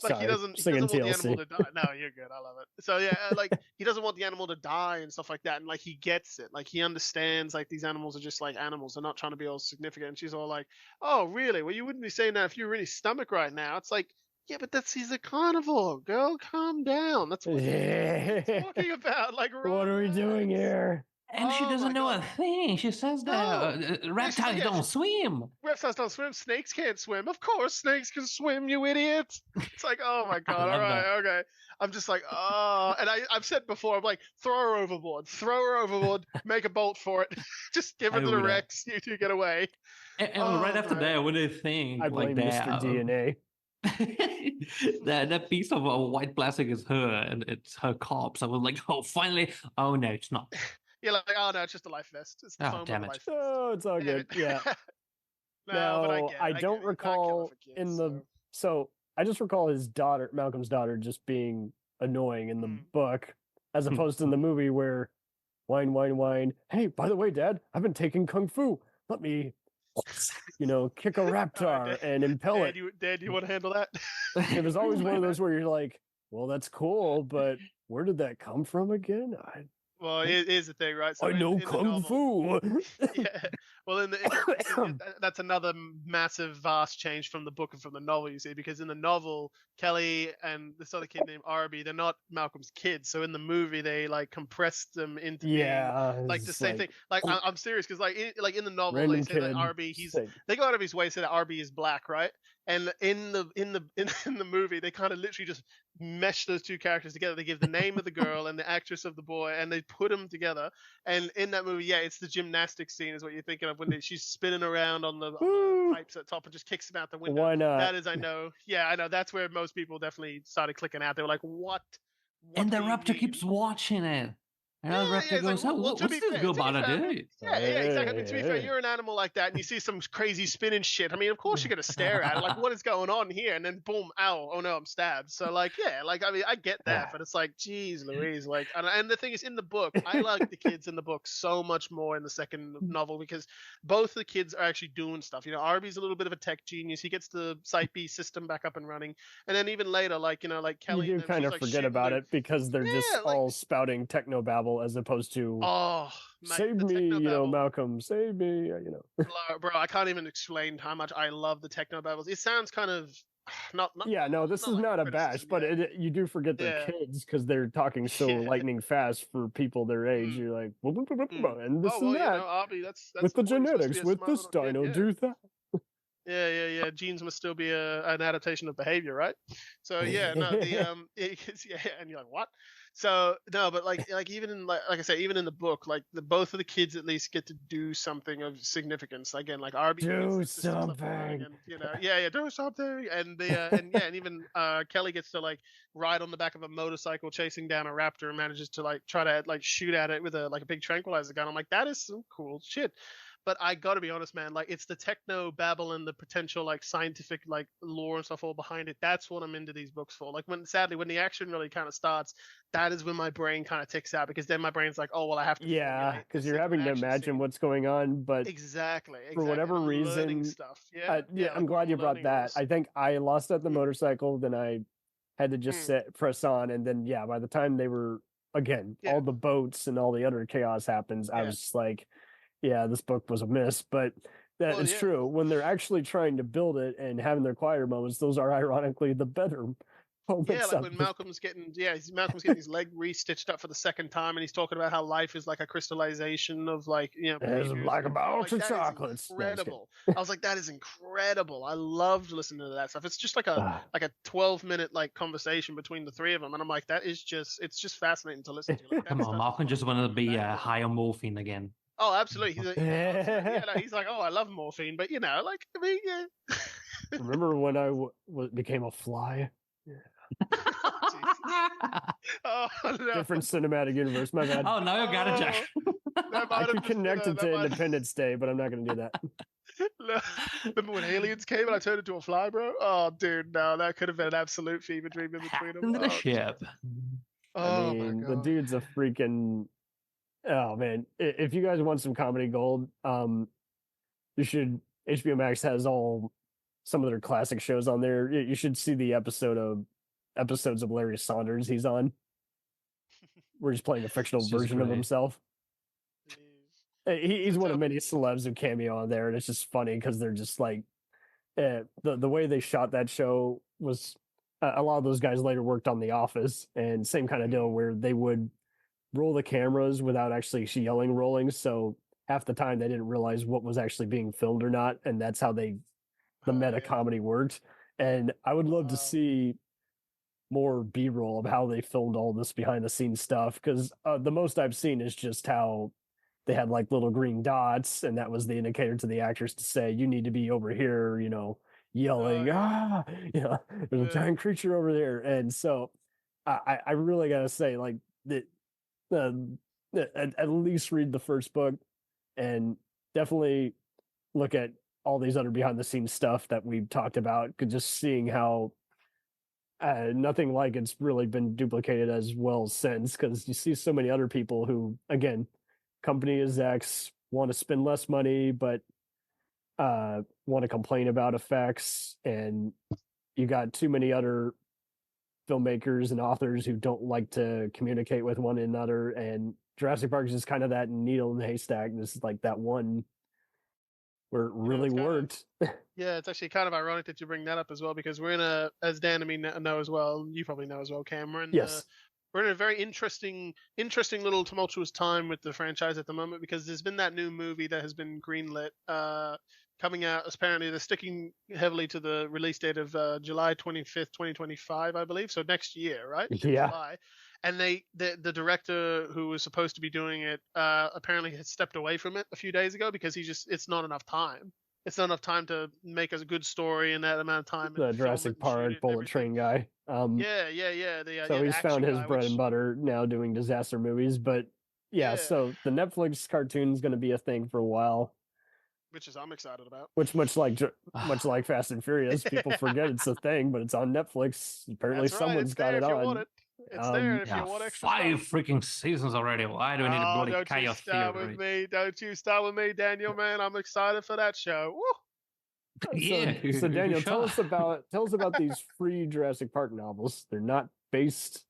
like he doesn't want the animal to die. No, you're good, I love it. So like he doesn't want the animal to die and stuff like that, and like he gets it, like he understands like these animals are just like animals, they're not trying to be all significant. And she's all like, oh really? Well, you wouldn't be saying that if you were in his stomach right now. It's like, yeah, but he's a carnivore. Girl, calm down. That's what he's talking about. Like, what are we doing here? And she doesn't know a thing. She says that reptiles don't swim. Reptiles don't swim. Snakes can't swim. Of course, snakes can swim, you idiot. It's like, oh my God. All right, okay. I'm just like, oh. And I've said before, I'm like, throw her overboard, make a bolt for it. Just give her to the Rex. You two get away. And right after that, when they think I blame like that, Mr. DNA. that piece of white plastic is her, and it's her corpse. I was like, oh, finally. Oh no, it's not. You're like, oh no, it's just a life vest. It's the foam damn of it. life vest. Oh, it's all good. Yeah. No, I don't recall so I just recall his daughter, Malcolm's daughter, just being annoying in the book, as opposed to in the movie where whine. Hey, by the way, Dad, I've been taking kung fu. Let me, kick a raptor and impel it. Dad, you want to handle that? It was always one of those where you're like, well, that's cool, but where did that come from again? Well, here's the thing, right? So I know in the kung novel, fu. yeah. Well, that's another massive, vast change from the book and from the novel. You see, because in the novel, Kelly and this other kid named Arby, they're not Malcolm's kids. So in the movie, they like compressed them into being like the it's same thing. Like I'm serious, because like in the novel, they random say that kid. Arby, Like, they go out of his way to say that Arby is black, right? And in the movie, they kind of literally just mesh those two characters together. They give the name of the girl and the actress of the boy, and they put them together. And in that movie, yeah, it's the gymnastics scene is what you're thinking of when she's spinning around on the pipes at top and just kicks him out the window. why not? That is, I know. Yeah, I know. That's where most people definitely started clicking out. They were like, "What?" And the do you raptor mean? keeps watching it. And the raptor it's goes, like, oh, well, to what's be this fair- girl to be about to fair- do? Yeah, exactly. I mean, to be fair, Hey. you're an animal like that, and you see some crazy spinning shit. I mean, of course you're gonna stare at it, like, what is going on here? And then boom, ow, oh no, I'm stabbed. So like, yeah, like I mean, I get that, but it's like, geez, Louise, like, and the thing is, in the book, I like the kids in the book so much more in the second novel because both the kids are actually doing stuff. You know, Arby's a little bit of a tech genius. He gets the Site B system back up and running, and then even later, like like Kelly, you do kind of forget about it because they're just all spouting technobabble as opposed to save me, Malcolm, save me, Bro, I can't even explain how much I love the technobabbles. It sounds kind of not yeah, no, this is not a bash, but you do forget they're kids because they're talking so lightning fast for people their age. You're like, and this and that. Arby, that's with the point. You're supposed to genetics, be a with smart this little kid, dino, do that. Yeah. Genes must still be an adaptation of behavior, right? So yeah, no, and you're like, what? So no, but like even in like I say, even in the book, like both of the kids at least get to do something of significance. Again, like Arby do something, and do something, and and even Kelly gets to like ride on the back of a motorcycle chasing down a raptor and manages to like try to like shoot at it with a big tranquilizer gun. I'm like, that is some cool shit. But I gotta be honest, man, like it's the techno babble and the potential like scientific like lore and stuff all behind it. That's what I'm into these books for. Like when the action really kind of starts, that is when my brain kind of ticks out because then my brain's like, oh well, I have to. Yeah, because you're having to imagine what's going on, but exactly. For whatever reason, stuff. I'm glad you brought that. I think I lost at the motorcycle, then I had to just press on, and then by the time they were all the boats and all the other chaos happens, I was just like, yeah, this book was a miss, but it's true. When they're actually trying to build it and having their quieter moments, those are ironically the better moments. Yeah, like when Malcolm's getting his leg re-stitched up for the second time, and he's talking about how life is like a crystallization of like it's like a box of chocolates. Incredible. I was like, that is incredible. I loved listening to that stuff. It's just like a 12-minute like conversation between the three of them, and I'm like, it's just fascinating to listen to. Like, Come on, Malcolm just wanted to be high on morphine again. Oh, absolutely. He's like, oh, I love morphine, but like, I mean, yeah. Remember when I became a fly? Oh, no. Different cinematic universe. My bad. Oh, now you got it, Jack. I could connect it to Independence Day, but I'm not going to do that. Remember when aliens came and I turned into a fly, bro? Oh, dude, no, that could have been an absolute fever dream in between them. Into the ship. I mean, the dude's a freaking. Oh man! If you guys want some comedy gold, you should. HBO Max has some of their classic shows on there. You should see the episodes of Larry Saunders he's on, where he's playing a fictional version of himself. He's one of many celebs who cameo on there, and it's just funny because they're just like the way they shot that show was. A lot of those guys later worked on The Office, and same kind of deal where they would roll the cameras without actually yelling rolling, so half the time they didn't realize what was actually being filmed or not, and that's how the meta comedy worked. And I would love to see more B-roll of how they filmed all this behind the scenes stuff, because the most I've seen is just how they had like little green dots, and that was the indicator to the actors to say, you need to be over here, yelling, there's a giant creature over there. And so I really gotta say, like, that at least read the first book and definitely look at all these other behind the scenes stuff that we've talked about, because just seeing how nothing like it's really been duplicated as well since, because you see so many other people who, again, company execs want to spend less money but want to complain about effects, and you got too many other filmmakers and authors who don't like to communicate with one another, and Jurassic Park is just kind of that needle in the haystack. This is like that one where it really worked. Yeah, it's actually kind of ironic that you bring that up as well, because we're in a, as Dan and me know as well, you probably know as well, Cam, we're in a very interesting little tumultuous time with the franchise at the moment, because there's been that new movie that has been greenlit coming out. Apparently they're sticking heavily to the release date of July 25th, 2025, I believe. So next year, right? Yeah. July. And the director who was supposed to be doing it apparently had stepped away from it a few days ago, because it's not enough time. It's not enough time to make a good story in that amount of time. The Jurassic Park bullet train guy. Yeah. So he's found his bread and butter now doing disaster movies. But yeah, so the Netflix cartoon is going to be a thing for a while, which I'm excited about. Which much like Fast and Furious, people forget it's a thing, but it's on Netflix. Apparently, someone's got it on. It's there if you want extra 5 freaking seasons already. Why do we need a bloody chaos theory? Don't you start with me, Daniel, man. I'm excited for that show. Woo! So Daniel, tell us about these free Jurassic Park novels. They're not based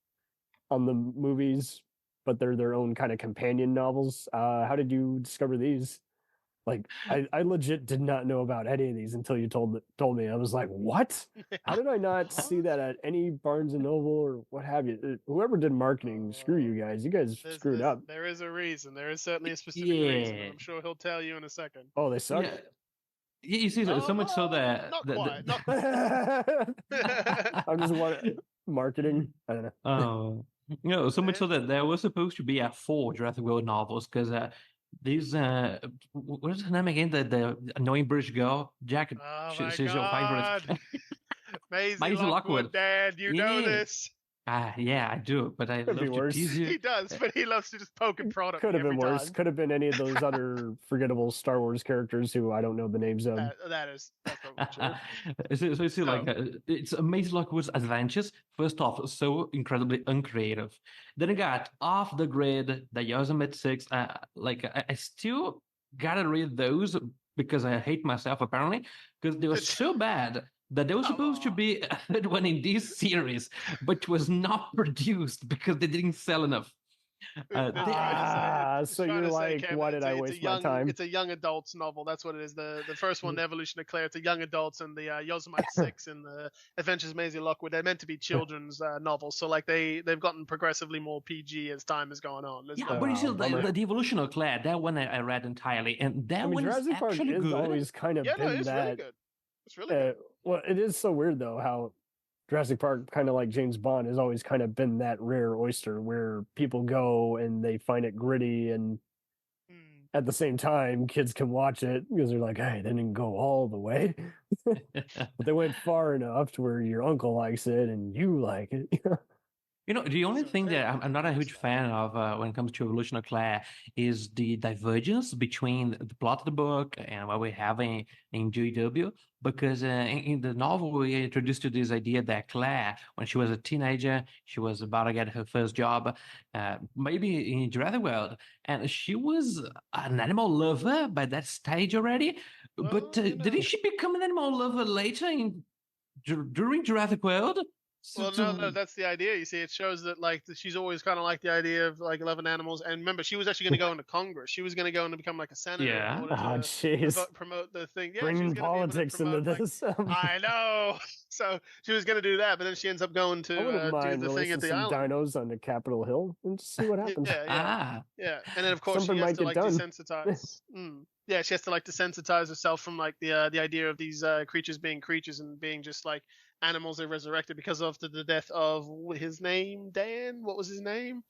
on the movies, but they're their own kind of companion novels. How did you discover these? Like, I legit did not know about any of these until you told me. I was like, what? How did I not see that at any Barnes and Noble or what have you? Whoever did marketing, screw you guys. You guys screwed up. There is a reason. There is certainly a specific reason. I'm sure he'll tell you in a second. Oh, they suck? Yeah. You see, so much so that... Not quite. I'm just marketing. I don't know. So much so that there was supposed to be 4 Jurassic World novels, because... these what is her name again? The annoying British girl, Jack. She's your favorite. Maisie Lockwood, Dad, you know this. Yeah, I do, but I love to tease you. He does, but he loves to just poke and prod at me. Could have been worse. Time. Could have been any of those other forgettable Star Wars characters who I don't know the names of. That's probably true. So you see, it's Maisie Lockwood's adventures. First off, so incredibly uncreative. Then I got Off the Grid, the Yosemite 6. I still gotta read those because I hate myself apparently, because they were so bad that they were supposed to be a third one in this series, but was not produced because they didn't sell enough. So you're like, why did I waste my time? It's a young adults novel. That's what it is. The first one, The Evolution of Claire, it's a young adults, and the Yosemite 6 and the Adventures of Maisie Lockwood, they're meant to be children's novels. So like they've gotten progressively more PG as time has gone on. But you see, the Evolution of Claire, that one I read entirely, and that one Jurassic is Park actually is good. always kind of been it's that. really good. It's really good. Well, it is so weird though how Jurassic Park, kind of like James Bond, has always kind of been that rare oyster where people go and they find it gritty, and at the same time, kids can watch it because they're like, hey, they didn't go all the way, but they went far enough to where your uncle likes it and you like it. You know, the only thing that I'm not a huge fan of when it comes to Evolution of Claire is the divergence between the plot of the book and what we have in JW. Because in the novel, we are introduced to this idea that Claire, when she was a teenager, she was about to get her first job, maybe in Jurassic World, and she was an animal lover by that stage already. Well, but didn't she become an animal lover later during Jurassic World? Well, no, that's the idea. You see, it shows that like she's always kind of like the idea of like loving animals. And remember, she was actually going to go into Congress. She was going to go and become like a senator. Yeah. Oh, jeez. Promote the thing. Yeah, bringing politics into this. I know. So she was going to do that, but then she ends up going to do the thing at the some island. dinos on the Capitol Hill and just see what happens. Yeah. And then of course Something she has to might like get done. desensitize. Yeah, she has to like desensitize herself from like the idea of these creatures being creatures and being just like animals they resurrected because of the death of his name, Dan. What was his name?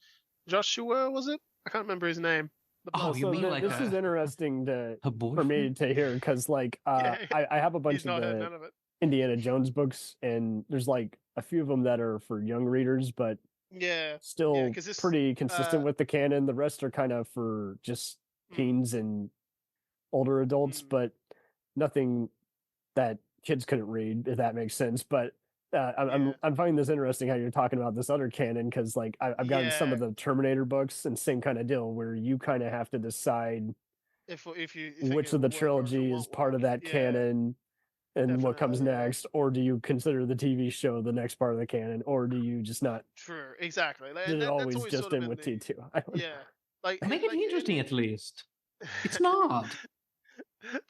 Joshua, was it? I can't remember his name. You mean like this is interesting for me to hear because like I have a bunch of the Indiana Jones books, and there's like a few of them that are for young readers, but still pretty consistent with the canon. The rest are kind of for just teens and older adults, but nothing that kids couldn't read, if that makes sense. But I'm finding this interesting how you're talking about this other canon, because like I've gotten some of the Terminator books and same kind of deal where you kind of have to decide if which of the trilogy is part of that canon, and what comes Definitely, yeah. next, or do you consider the TV show the next part of the canon, or do you just not? True, exactly. Like, Did it that's always always just sort of in been with the T2? I don't know. yeah. Like Make it interesting at least. It's not.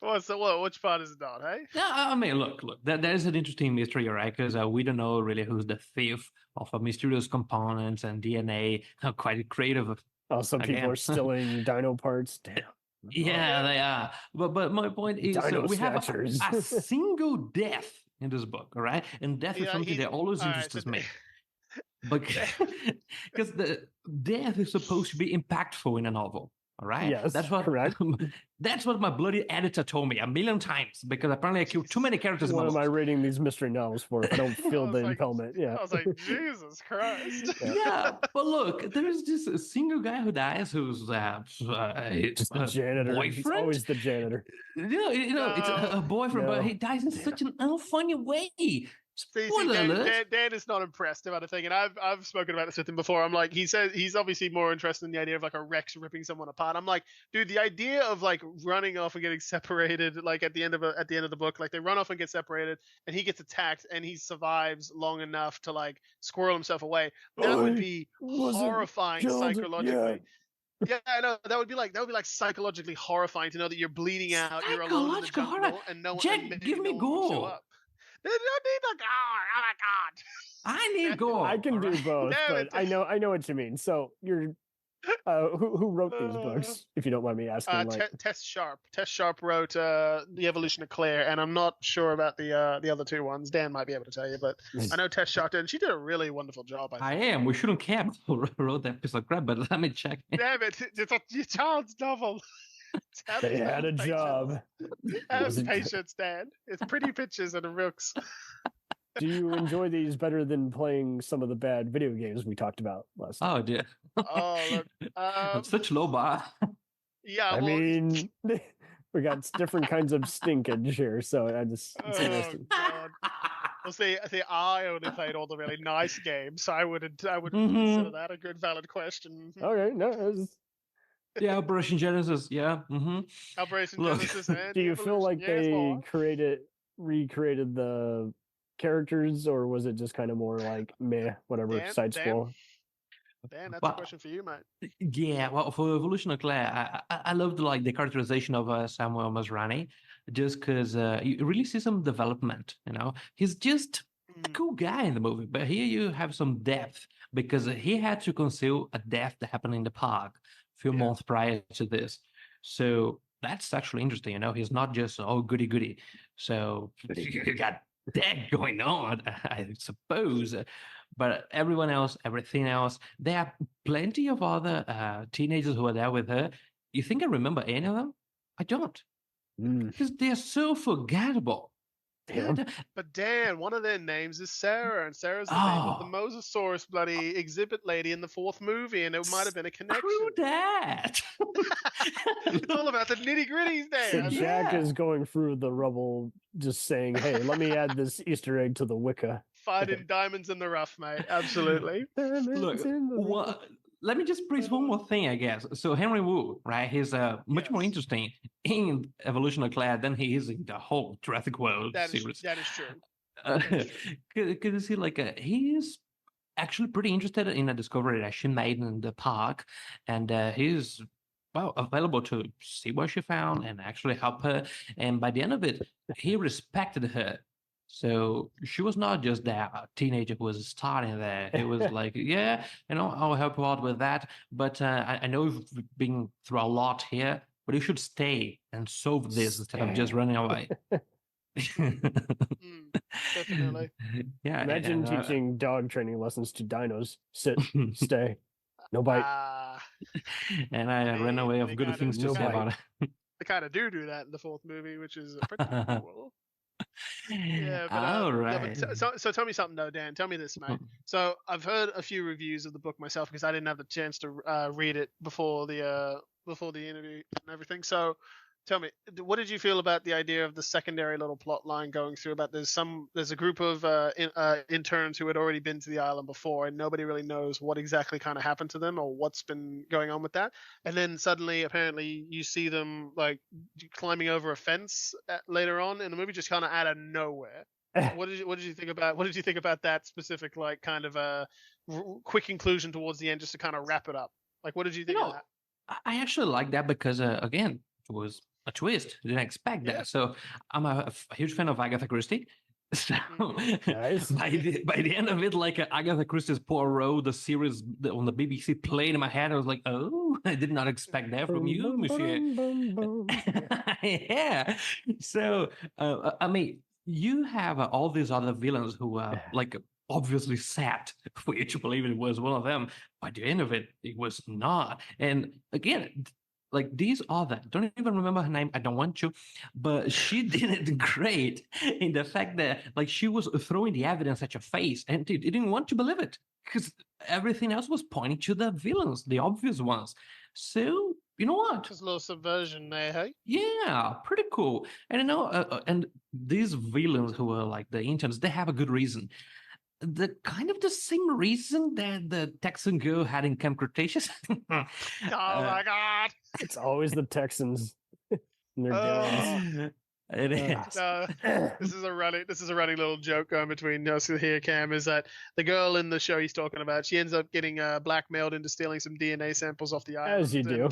Which part is it not? Hey. No, I mean, look. There's an interesting mystery, right? Because we don't know really who's the thief of mysterious components and DNA. Quite creative. Oh, some people Again. are stealing dino parts. Damn. Yeah, they are. But my point is, Dino we have snatchers. a single death in this book, all right? And death is Yeah, something that always all right, interests so me. Because the death is supposed to be impactful in a novel. All right. Yes, that's what correct. That's what my bloody editor told me a million times because apparently I killed too many characters. What in am my I books. rating these mystery novels for if I don't feel I was the like- impellment? Yeah. I was like, Jesus Christ. Yeah, but look, there is this single guy who dies who's Just the janitor. He's boyfriend. always the janitor. It's a boyfriend, No. but he dies in such an unfunny way. See, Spoiler alert. Dan is not impressed about the thing, and I've spoken about this with him before. I'm like, he says he's obviously more interested in the idea of like a Rex ripping someone apart. I'm like, dude, the idea of like running off and getting separated, like at the end of the book, like they run off and get separated, and he gets attacked, and he survives long enough to like squirrel himself away. That would be horrifying psychologically. Yeah, I know. That would be like psychologically horrifying to know that you're bleeding out, you're alone in the Psychological jungle, horror. and no one. Jack, and maybe give me no one will show gore. up. They don't need the gore. Oh my god. I need gore. I can do alright? both, Damn but it. I know what you mean. So you're who wrote these books, if you don't mind me asking? Tess Sharp wrote The Evolution of Claire, and I'm not sure about the other two ones. Dan might be able to tell you, but I know Tess Sharp did, and she did a really wonderful job. I I think. am. We shouldn't care who wrote that piece of crap, but let me check. Damn it! It's a child's novel. They had a job. Have patience, Dan. It's pretty pictures and rooks. Do you enjoy these better than playing some of the bad video games we talked about last time? Oh dear. Oh, look. Such low bar. Yeah. I well, mean, we got different kinds of stinkage here, so it's oh interesting. god. Well, see, I only played all the really nice games, so I wouldn't Mhm. consider that a good valid question. Okay, no. Yeah, Operation Genesis. Yeah. Mm-hmm. Operation Look, Genesis and Do you feel like Evolution, they recreated the characters, or was it just kind of more like meh, whatever, Dan- side Dan? scroll? Dan, that's But- a question for you, mate. Yeah, well, for Evolution of Claire, I loved like the characterization of Samuel Masrani, just because you really see some development. He's just a cool guy in the movie, but here you have some depth because he had to conceal a death that happened in the park a few months prior to this. So that's actually interesting. He's not just goody goody. So you got that going on, I suppose. But everyone else, everything else, there are plenty of other teenagers who are there with her. You think I remember any of them? I don't. Because they're so forgettable. Damn. But Dan, one of their names is Sarah, and Sarah's the name of the Mosasaurus bloody exhibit lady in the fourth movie, and it might have been a connection. Screw that. It's all about the nitty gritties, So Dan. Jack is going through the rubble, just saying, "Hey, let me add this Easter egg to the Wicca." Finding diamonds in the rough, mate. Absolutely. Look, let me just praise one more thing, I guess. So Henry Wu, right? He's much more interesting in Evolution of Claire than he is in the whole Jurassic World series. That is true. Because you see, like, he's actually pretty interested in a discovery that she made in the park, and he's available to see what she found and actually help her. And by the end of it, he respected her. So she was not just that teenager who was starting there. It was like, yeah, I'll help you out with that. But I know you've been through a lot here, but you should stay and solve this instead of just running away. Definitely. Imagine Yeah. and, teaching dog training lessons to dinos. Sit, stay, no bite. and I ran away of good things to say about it. They kind of do that in the fourth movie, which is pretty cool. Yeah, but, All yeah, right. but so tell me something though, Dan. Tell me this, mate. So I've heard a few reviews of the book myself because I didn't have the chance to read it before the interview and everything. So tell me, what did you feel about the idea of the secondary little plot line going through about there's a group of interns who had already been to the island before, and nobody really knows what exactly kind of happened to them or what's been going on with that. And then suddenly, apparently, you see them like climbing over a fence later on in the movie, just kind of out of nowhere. What did you think about that specific like kind of quick conclusion towards the end, just to kind of wrap it up? Like, what did you think of that? I actually like that because again, it was a twist. Didn't expect that. So I'm a huge fan of Agatha Christie. So Nice. by the end of it, like Agatha Christie's Poirot, the series on the BBC played in my head. I was like, oh, I did not expect that from you, monsieur. Yeah. So I mean, you have all these other villains who are like obviously set for you to believe it was one of them. By the end of it, it was not. And again, like these other, don't even remember her name. I don't want to, but she did it great in the fact that like she was throwing the evidence at your face and you didn't want to believe it because everything else was pointing to the villains, the obvious ones. So you know what? Just a little subversion there, hey? Yeah, pretty cool. And you know, and these villains who are like the interns, they have a good reason. The kind of the same reason that the Texan girl had in Camp Cretaceous. Oh my God! It's always the Texans and their guns. It is. No, this is a running little joke going between us here, Cam, is that the girl in the show he's talking about, she ends up getting blackmailed into stealing some DNA samples off the island. As you do.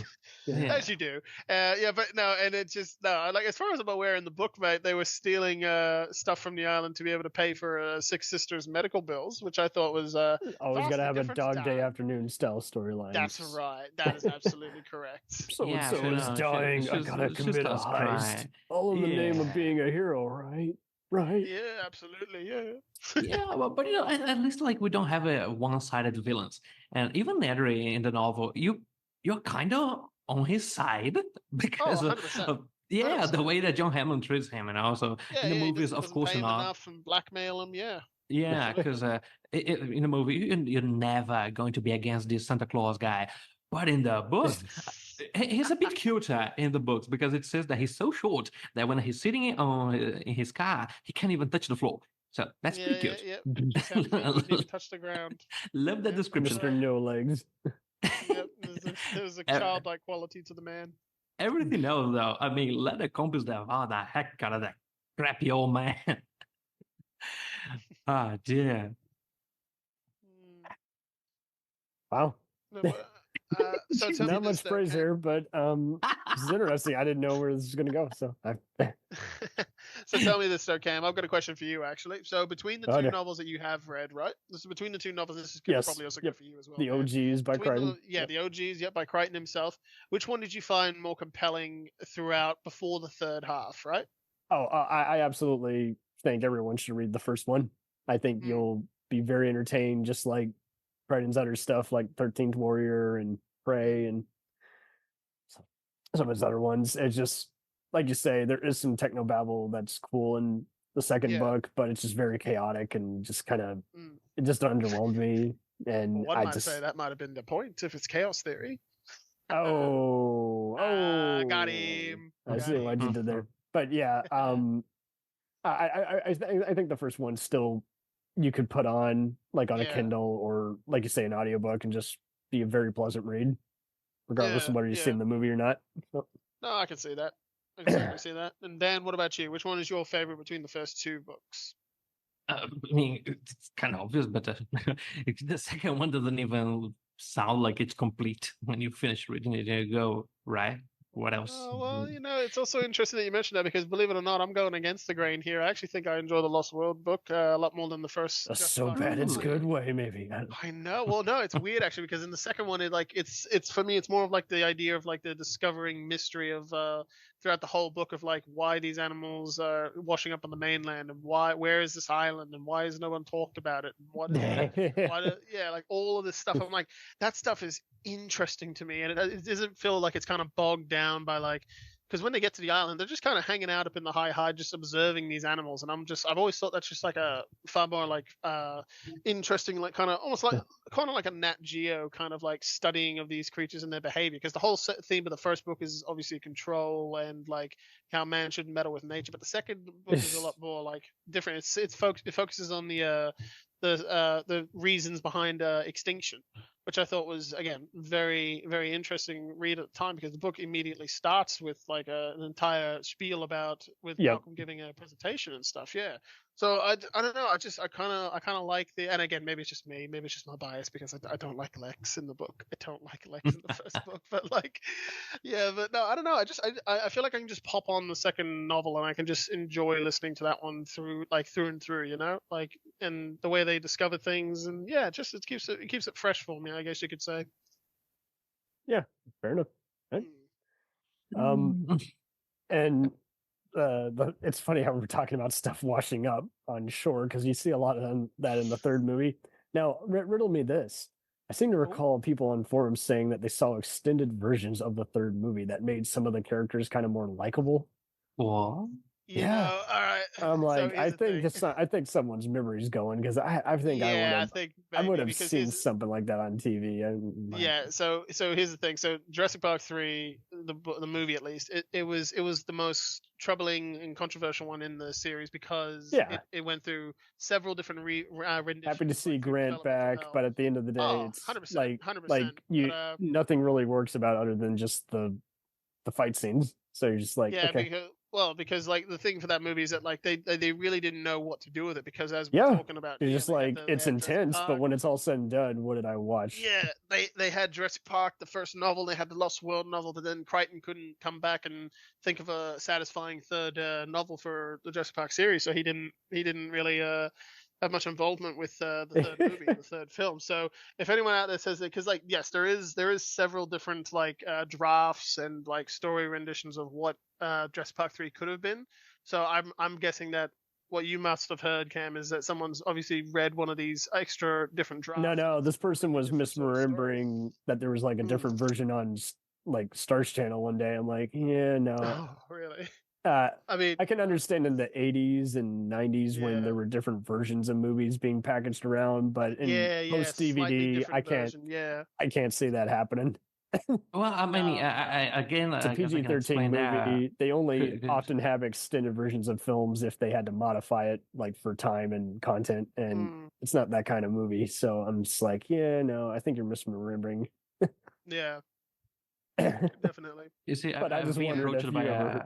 Yeah. As you do. Yeah, but no, and it's just, no, like as far as I'm aware in the book, mate, they were stealing stuff from the island to be able to pay for Six Sisters' medical bills, which I thought was always got to have a Dog Day Afternoon style storyline. That's right. That is absolutely correct. So-and-so is dying. I got to commit a heist. All in the name of being a hero, right? Right. Yeah, absolutely. Yeah. Yeah, but you know, at least like we don't have a one-sided villains. And even Nedry in the novel, you're kind of on his side because of the way that John Hammond treats him, and also in the movies, of course, not enough and blackmail him. Yeah, because in the movie you're never going to be against this Santa Claus guy, but in the book. He's a bit cuter in the books because it says that he's so short that when he's sitting in his car, he can't even touch the floor. So that's pretty cute. Yeah. Wouldn't even touch the ground. Love that description. Mr. No Legs. Yep, there's a childlike quality to the man. Everything else, though, I mean, let the compass down. Oh, the heck out of that crappy old man. Ah, dear. Wow. So not much praise here, but this is interesting. I didn't know where this is going to go. So, so tell me this, though, Cam. I've got a question for you, actually. So between the two novels that you have read, right? This is between the two novels. This is probably also good for you as well. The OGs by Crichton. The OGs, by Crichton himself. Which one did you find more compelling throughout before the third half, right? Oh, I absolutely think everyone should read the first one. I think you'll be very entertained, just like Crichton's other stuff like 13th Warrior and Prey and some of his other ones. It's just, like you say, there is some technobabble that's cool in the second book, but it's just very chaotic and just kind of, it just underwhelmed me. And one might say that might have been the point if it's chaos theory. Got him. I see what you did there. But yeah, I think the first one still you could put on like on a Kindle or like you say an audiobook and just be a very pleasant read, regardless of whether you've seen the movie or not. So. No, I can see that. I can certainly see that. And Dan, what about you? Which one is your favorite between the first two books? I mean, it's kind of obvious, but the second one doesn't even sound like it's complete when you finish reading it. You go, right? What else? Oh, well, you know, it's also interesting that you mentioned that because, believe it or not, I'm going against the grain here. I actually think I enjoy the Lost World book a lot more than the first. That's so bad it's good way, maybe. I know. Well, no, it's weird actually because in the second one, it's for me, it's more of like the idea of like the discovering mystery of throughout the whole book of like why these animals are washing up on the mainland and where is this island and why has no one talked about it and what is like all of this stuff. I'm like, that stuff is interesting to me and it doesn't feel like it's kind of bogged down by like because when they get to the island, they're just kind of hanging out up in the high, just observing these animals, and I've always thought that's just like a far more like interesting, like kind of almost like kind of like a Nat Geo kind of like studying of these creatures and their behavior, because the whole theme of the first book is obviously control and like how man shouldn't meddle with nature, but the second book is a lot more like different. It focuses on the reasons behind extinction, which I thought was, again, very, very interesting read at the time, because the book immediately starts with like an entire spiel with Malcolm giving a presentation and stuff. Yeah. So I don't know. I kind of like and again, maybe it's just me, maybe it's just my bias, because I don't like Lex in the book. I don't like Lex in the first book, but like, yeah, but no, I don't know. I feel like I can just pop on the second novel and I can just enjoy listening to that one through and through, like, and the way they discover things, and yeah, just it keeps it fresh for me, I guess you could say. Yeah, fair enough. Right. And it's funny how we're talking about stuff washing up on shore, because you see a lot of that in the third movie. Now, riddle me this. I seem to recall people on forums saying that they saw extended versions of the third movie that made some of the characters kind of more likable. What? Yeah. All right. I'm like, So I think someone's memory's going, because I think I would have seen something like that on TV. Yeah. So here's the thing. So Jurassic Park 3, the movie at least, it was the most troubling and controversial one in the series, because it went through several different renditions. Happy to see Grant back, but at the end of the day, it's 100%, nothing really works about other than just the fight scenes. So you're just like, okay. Because like the thing for that movie is that like they really didn't know what to do with it, because as we're talking about, you're just like, it's intense, but when it's all said and done, what did I watch? Yeah, they had Jurassic Park, the first novel, they had the Lost World novel, but then Crichton couldn't come back and think of a satisfying third novel for the Jurassic Park series, so he didn't really have much involvement with the third movie, the third film. So if anyone out there says that, because like, yes, there is several different like drafts and like story renditions of what Jurassic Park 3 could have been. So I'm guessing that what you must have heard, Cam, is that someone's obviously read one of these extra different drafts. No, this person was misremembering that there was like a different version on like Starz Channel one day. I'm like, yeah, no. Oh, really? I mean, I can understand in the 80s and 90s when there were different versions of movies being packaged around, but in post DVD, I can't see that happening. Well, I mean, again, it's a PG-13 movie. They only often have extended versions of films if they had to modify it, like for time and content, and it's not that kind of movie. So I'm just like, yeah, no, I think you're misremembering. Yeah, definitely. You see, but I just wondered if you ever...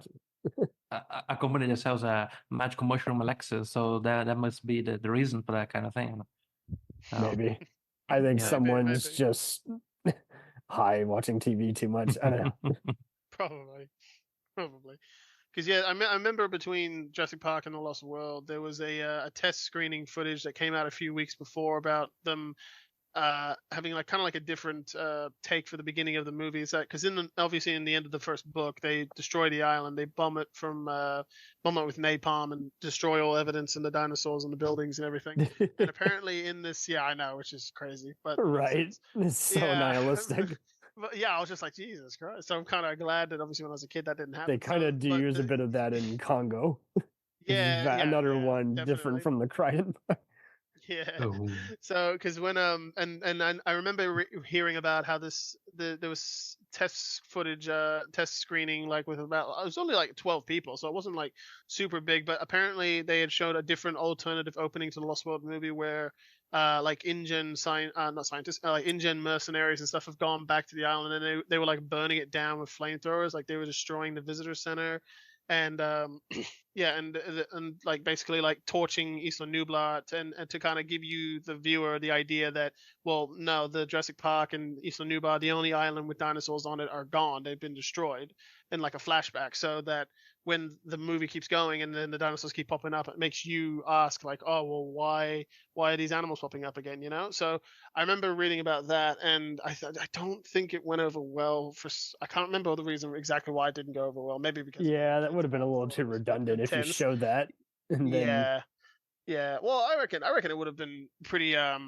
a company that sells magical mushroom elixirs, so that must be the reason for that kind of thing. Maybe. I think someone's just high watching TV too much. I don't know. Probably. Because I remember between Jurassic Park and The Lost World, there was a test screening footage that came out a few weeks before about them having like kind of like a different take for the beginning of the movie. Is that because obviously in the end of the first book they destroy the island, they bomb it with napalm and destroy all evidence and the dinosaurs and the buildings and everything. And apparently in this, I know, which is crazy, but right, it's so nihilistic. But yeah, I was just like, Jesus Christ. So I'm kind of glad that obviously when I was a kid that didn't happen. They kind of do use a bit of that in Congo. Another one definitely. Different from the Crichton. Yeah. Oh. So, because when I remember hearing about how there was test footage, test screening, like with it was only like 12 people, so it wasn't like super big. But apparently they had showed a different alternative opening to the Lost World movie where like InGen InGen mercenaries and stuff have gone back to the island, and they were like burning it down with flamethrowers, like they were destroying the visitor center. And and like basically like torching Isla Nublar and to kind of give you the viewer the idea that, well, no, the Jurassic Park and Isla Nublar, the only island with dinosaurs on it, are gone. They've been destroyed in like a flashback, so that when the movie keeps going and then the dinosaurs keep popping up, it makes you ask like, oh, well, why are these animals popping up again, you know? So I remember reading about that, and I don't think it went over well. I can't remember the reason exactly why it didn't go over well. Maybe because that would have been a little too redundant if you showed that. And then... Yeah. Well, I reckon it would have been pretty. It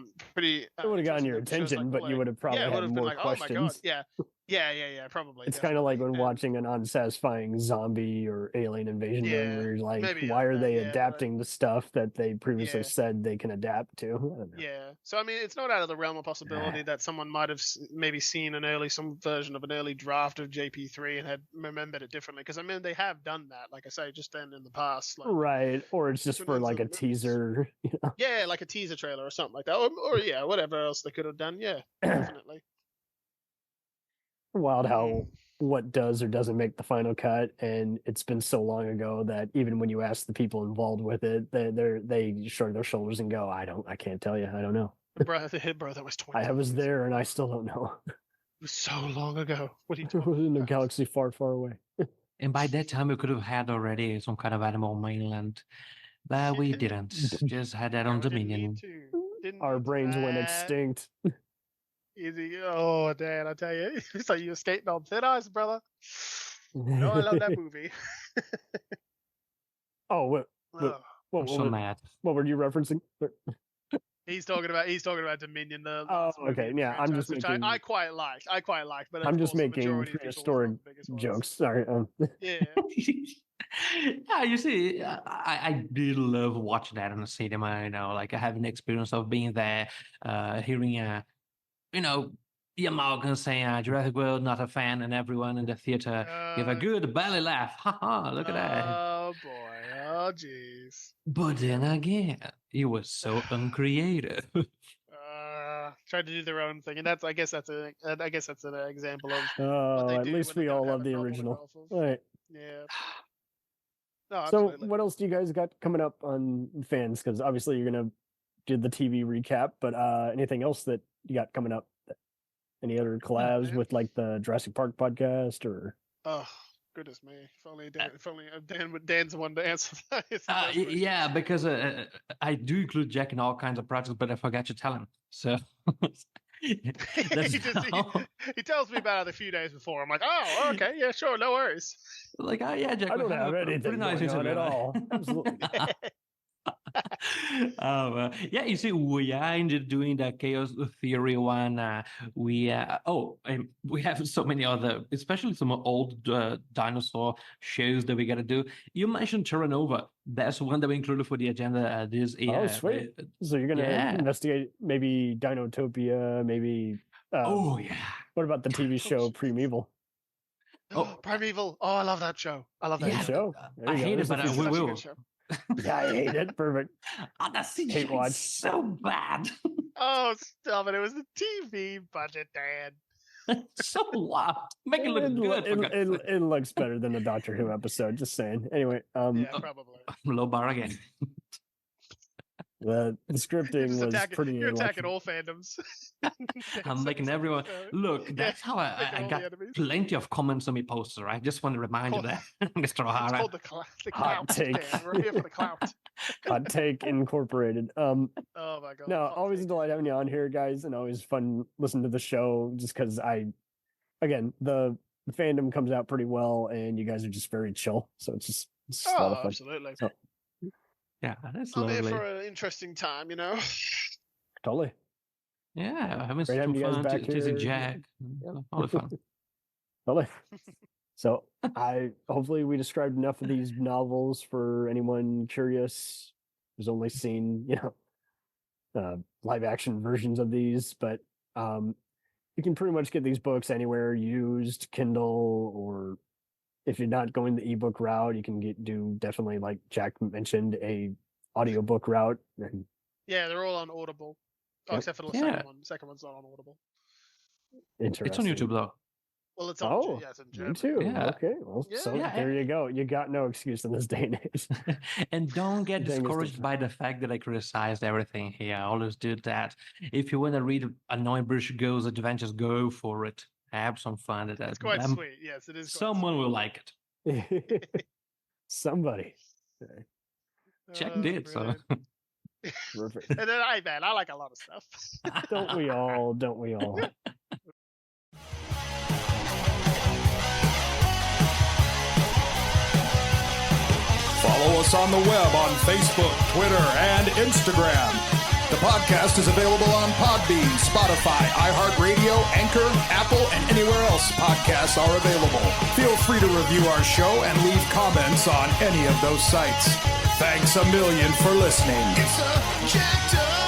would have gotten your attention, but you would have probably had more questions. Oh my god, Yeah, probably. It's kind of like when definitely. watching an unsatisfying zombie or alien invasion movie, Yeah, where you're like, maybe why are that, they yeah, but adapting the stuff that they previously yeah. said they can adapt to? I don't know. Yeah. So I mean, it's not out of the realm of possibility that someone might have maybe seen some version of an early draft of JP3 and had remembered it differently. Because I mean, they have done that, like I say, just then in the past. Like, Right, or it's just for Sometimes like a it- teaser. You know? yeah, like a teaser trailer or something like that, or yeah, whatever else they could have done. Yeah, definitely. Wild how what does or doesn't make the final cut, and it's been so long ago that even when you ask the people involved with it, they shrug their shoulders and go, I can't tell you, I don't know. Bro, that was 20. I was there and I still don't know. It was so long ago. What are you It was talking in a about? galaxy far, far away. And by that time, we could have had already some kind of animal mainland, but we didn't. Just had that on We didn't Dominion. need to. Didn't Our need brains went that. extinct. Easy. Oh, Dan, I tell you, it's like you're skating on thin ice, brother. No, I love that movie. Oh, what Ugh. I'm so mad. what were you referencing? He's talking about Dominion. The Oh, last movie okay, in the yeah, I'm franchise, just which making- I quite liked. But I'm of just course, the making majority of people was prehistoric not the biggest ones. jokes. Sorry. Yeah. Yeah, you see, I did love watching that in the cinema. You know, like I have an experience of being there, hearing the Americans saying Jurassic World, not a fan, and everyone in the theater give a good belly laugh. Ha look at that. Oh boy. Oh jeez. But then again, it was so uncreative. Tried to do their own thing, and I guess that's an example of. Oh, they at do least when we they don't all have love a the novel to original. go off of. Right. Yeah. No, So, absolutely. what else do you guys got coming up on fans? Because obviously you're gonna do the TV recap, but anything else that you got coming up? Any other collabs man. with like the Jurassic Park podcast or? Oh goodness me! If only Dan's the one to answer that. Yeah, because I do include Jack in all kinds of projects, but I forgot to tell him. So that's he tells me about it a few days before. I'm like, oh, okay, yeah, sure, no worries. like, oh yeah, Jack. I we don't had have a anything pretty nice going on interview. at all. Absolutely. Yeah, you see, we are indeed doing the chaos theory one. We have so many other, especially some old dinosaur shows that we got to do. You mentioned Terranova. That's one that we included for the agenda. Oh, sweet. So you're gonna investigate maybe Dinotopia, maybe. Oh yeah. What about the TV show Primeval? Oh, Primeval. Oh, I love that show. I love that Good show. There I you go. hate it, There's a but few- we Such a will. good show. Yeah, I hate it. Perfect. Oh, that CGI Hate watch. is so bad. Oh, stop it! It was the TV budget, Dan. So what? Make it look good. for God's sake. It looks better than the Doctor Who episode. Just saying. Anyway, Yeah, probably. Low bar again. the scripting was pretty. You're attacking electric. all fandoms. I'm making everyone look. Yeah, That's how I making all got the enemies. plenty of comments on my posters. I just want to remind you Oh. that, Mr. It's O'Hara. called the Hot clout. take. Dan. We're here for the clout. Hot Take Incorporated. Oh my god. No, Hot always a take. delight having you on here, guys, and always fun listening to the show. Just because the fandom comes out pretty well, and you guys are just very chill, so it's just a lot of Oh, fun. absolutely. So, Yeah, that's I'm here lovely. for an interesting time, you know. totally. Yeah, having Great having some you guys fun, back teasing here. Jack, all the fun. Totally. So hopefully we described enough of these novels for anyone curious who's only seen, live action versions of these, but you can pretty much get these books anywhere, used, Kindle, or if you're not going the ebook route, you can do definitely, like Jack mentioned, a audiobook route. And Yeah, they're all on Audible. Oh, Yep. except for the Yeah. second one. The second one's not on Audible. It's on interesting. YouTube though. Well, it's on. Oh, Yeah, it's in me German. too. Yeah. Okay. Well, Yeah. so Yeah, there you go. You got no excuse in this day and age. And don't get Dang, it's discouraged different. by the fact that I criticized everything here. I always do that. If you want to read Annoying British Girls Adventures, go for it. Have some fun at that. It's quite sweet. Yes, it is. Quite Someone will like it. Somebody. sweet. Jack Oh, did, so. brilliant. Perfect. And then I like a lot of stuff. Don't we all? Don't we all? Follow us on the web on Facebook, Twitter, and Instagram The podcast is available on Podbean, Spotify, iHeartRadio, Anchor, Apple, and anywhere else podcasts are available. Feel free to review our show and leave comments on any of those sites. Thanks a million for listening. It's a jacked up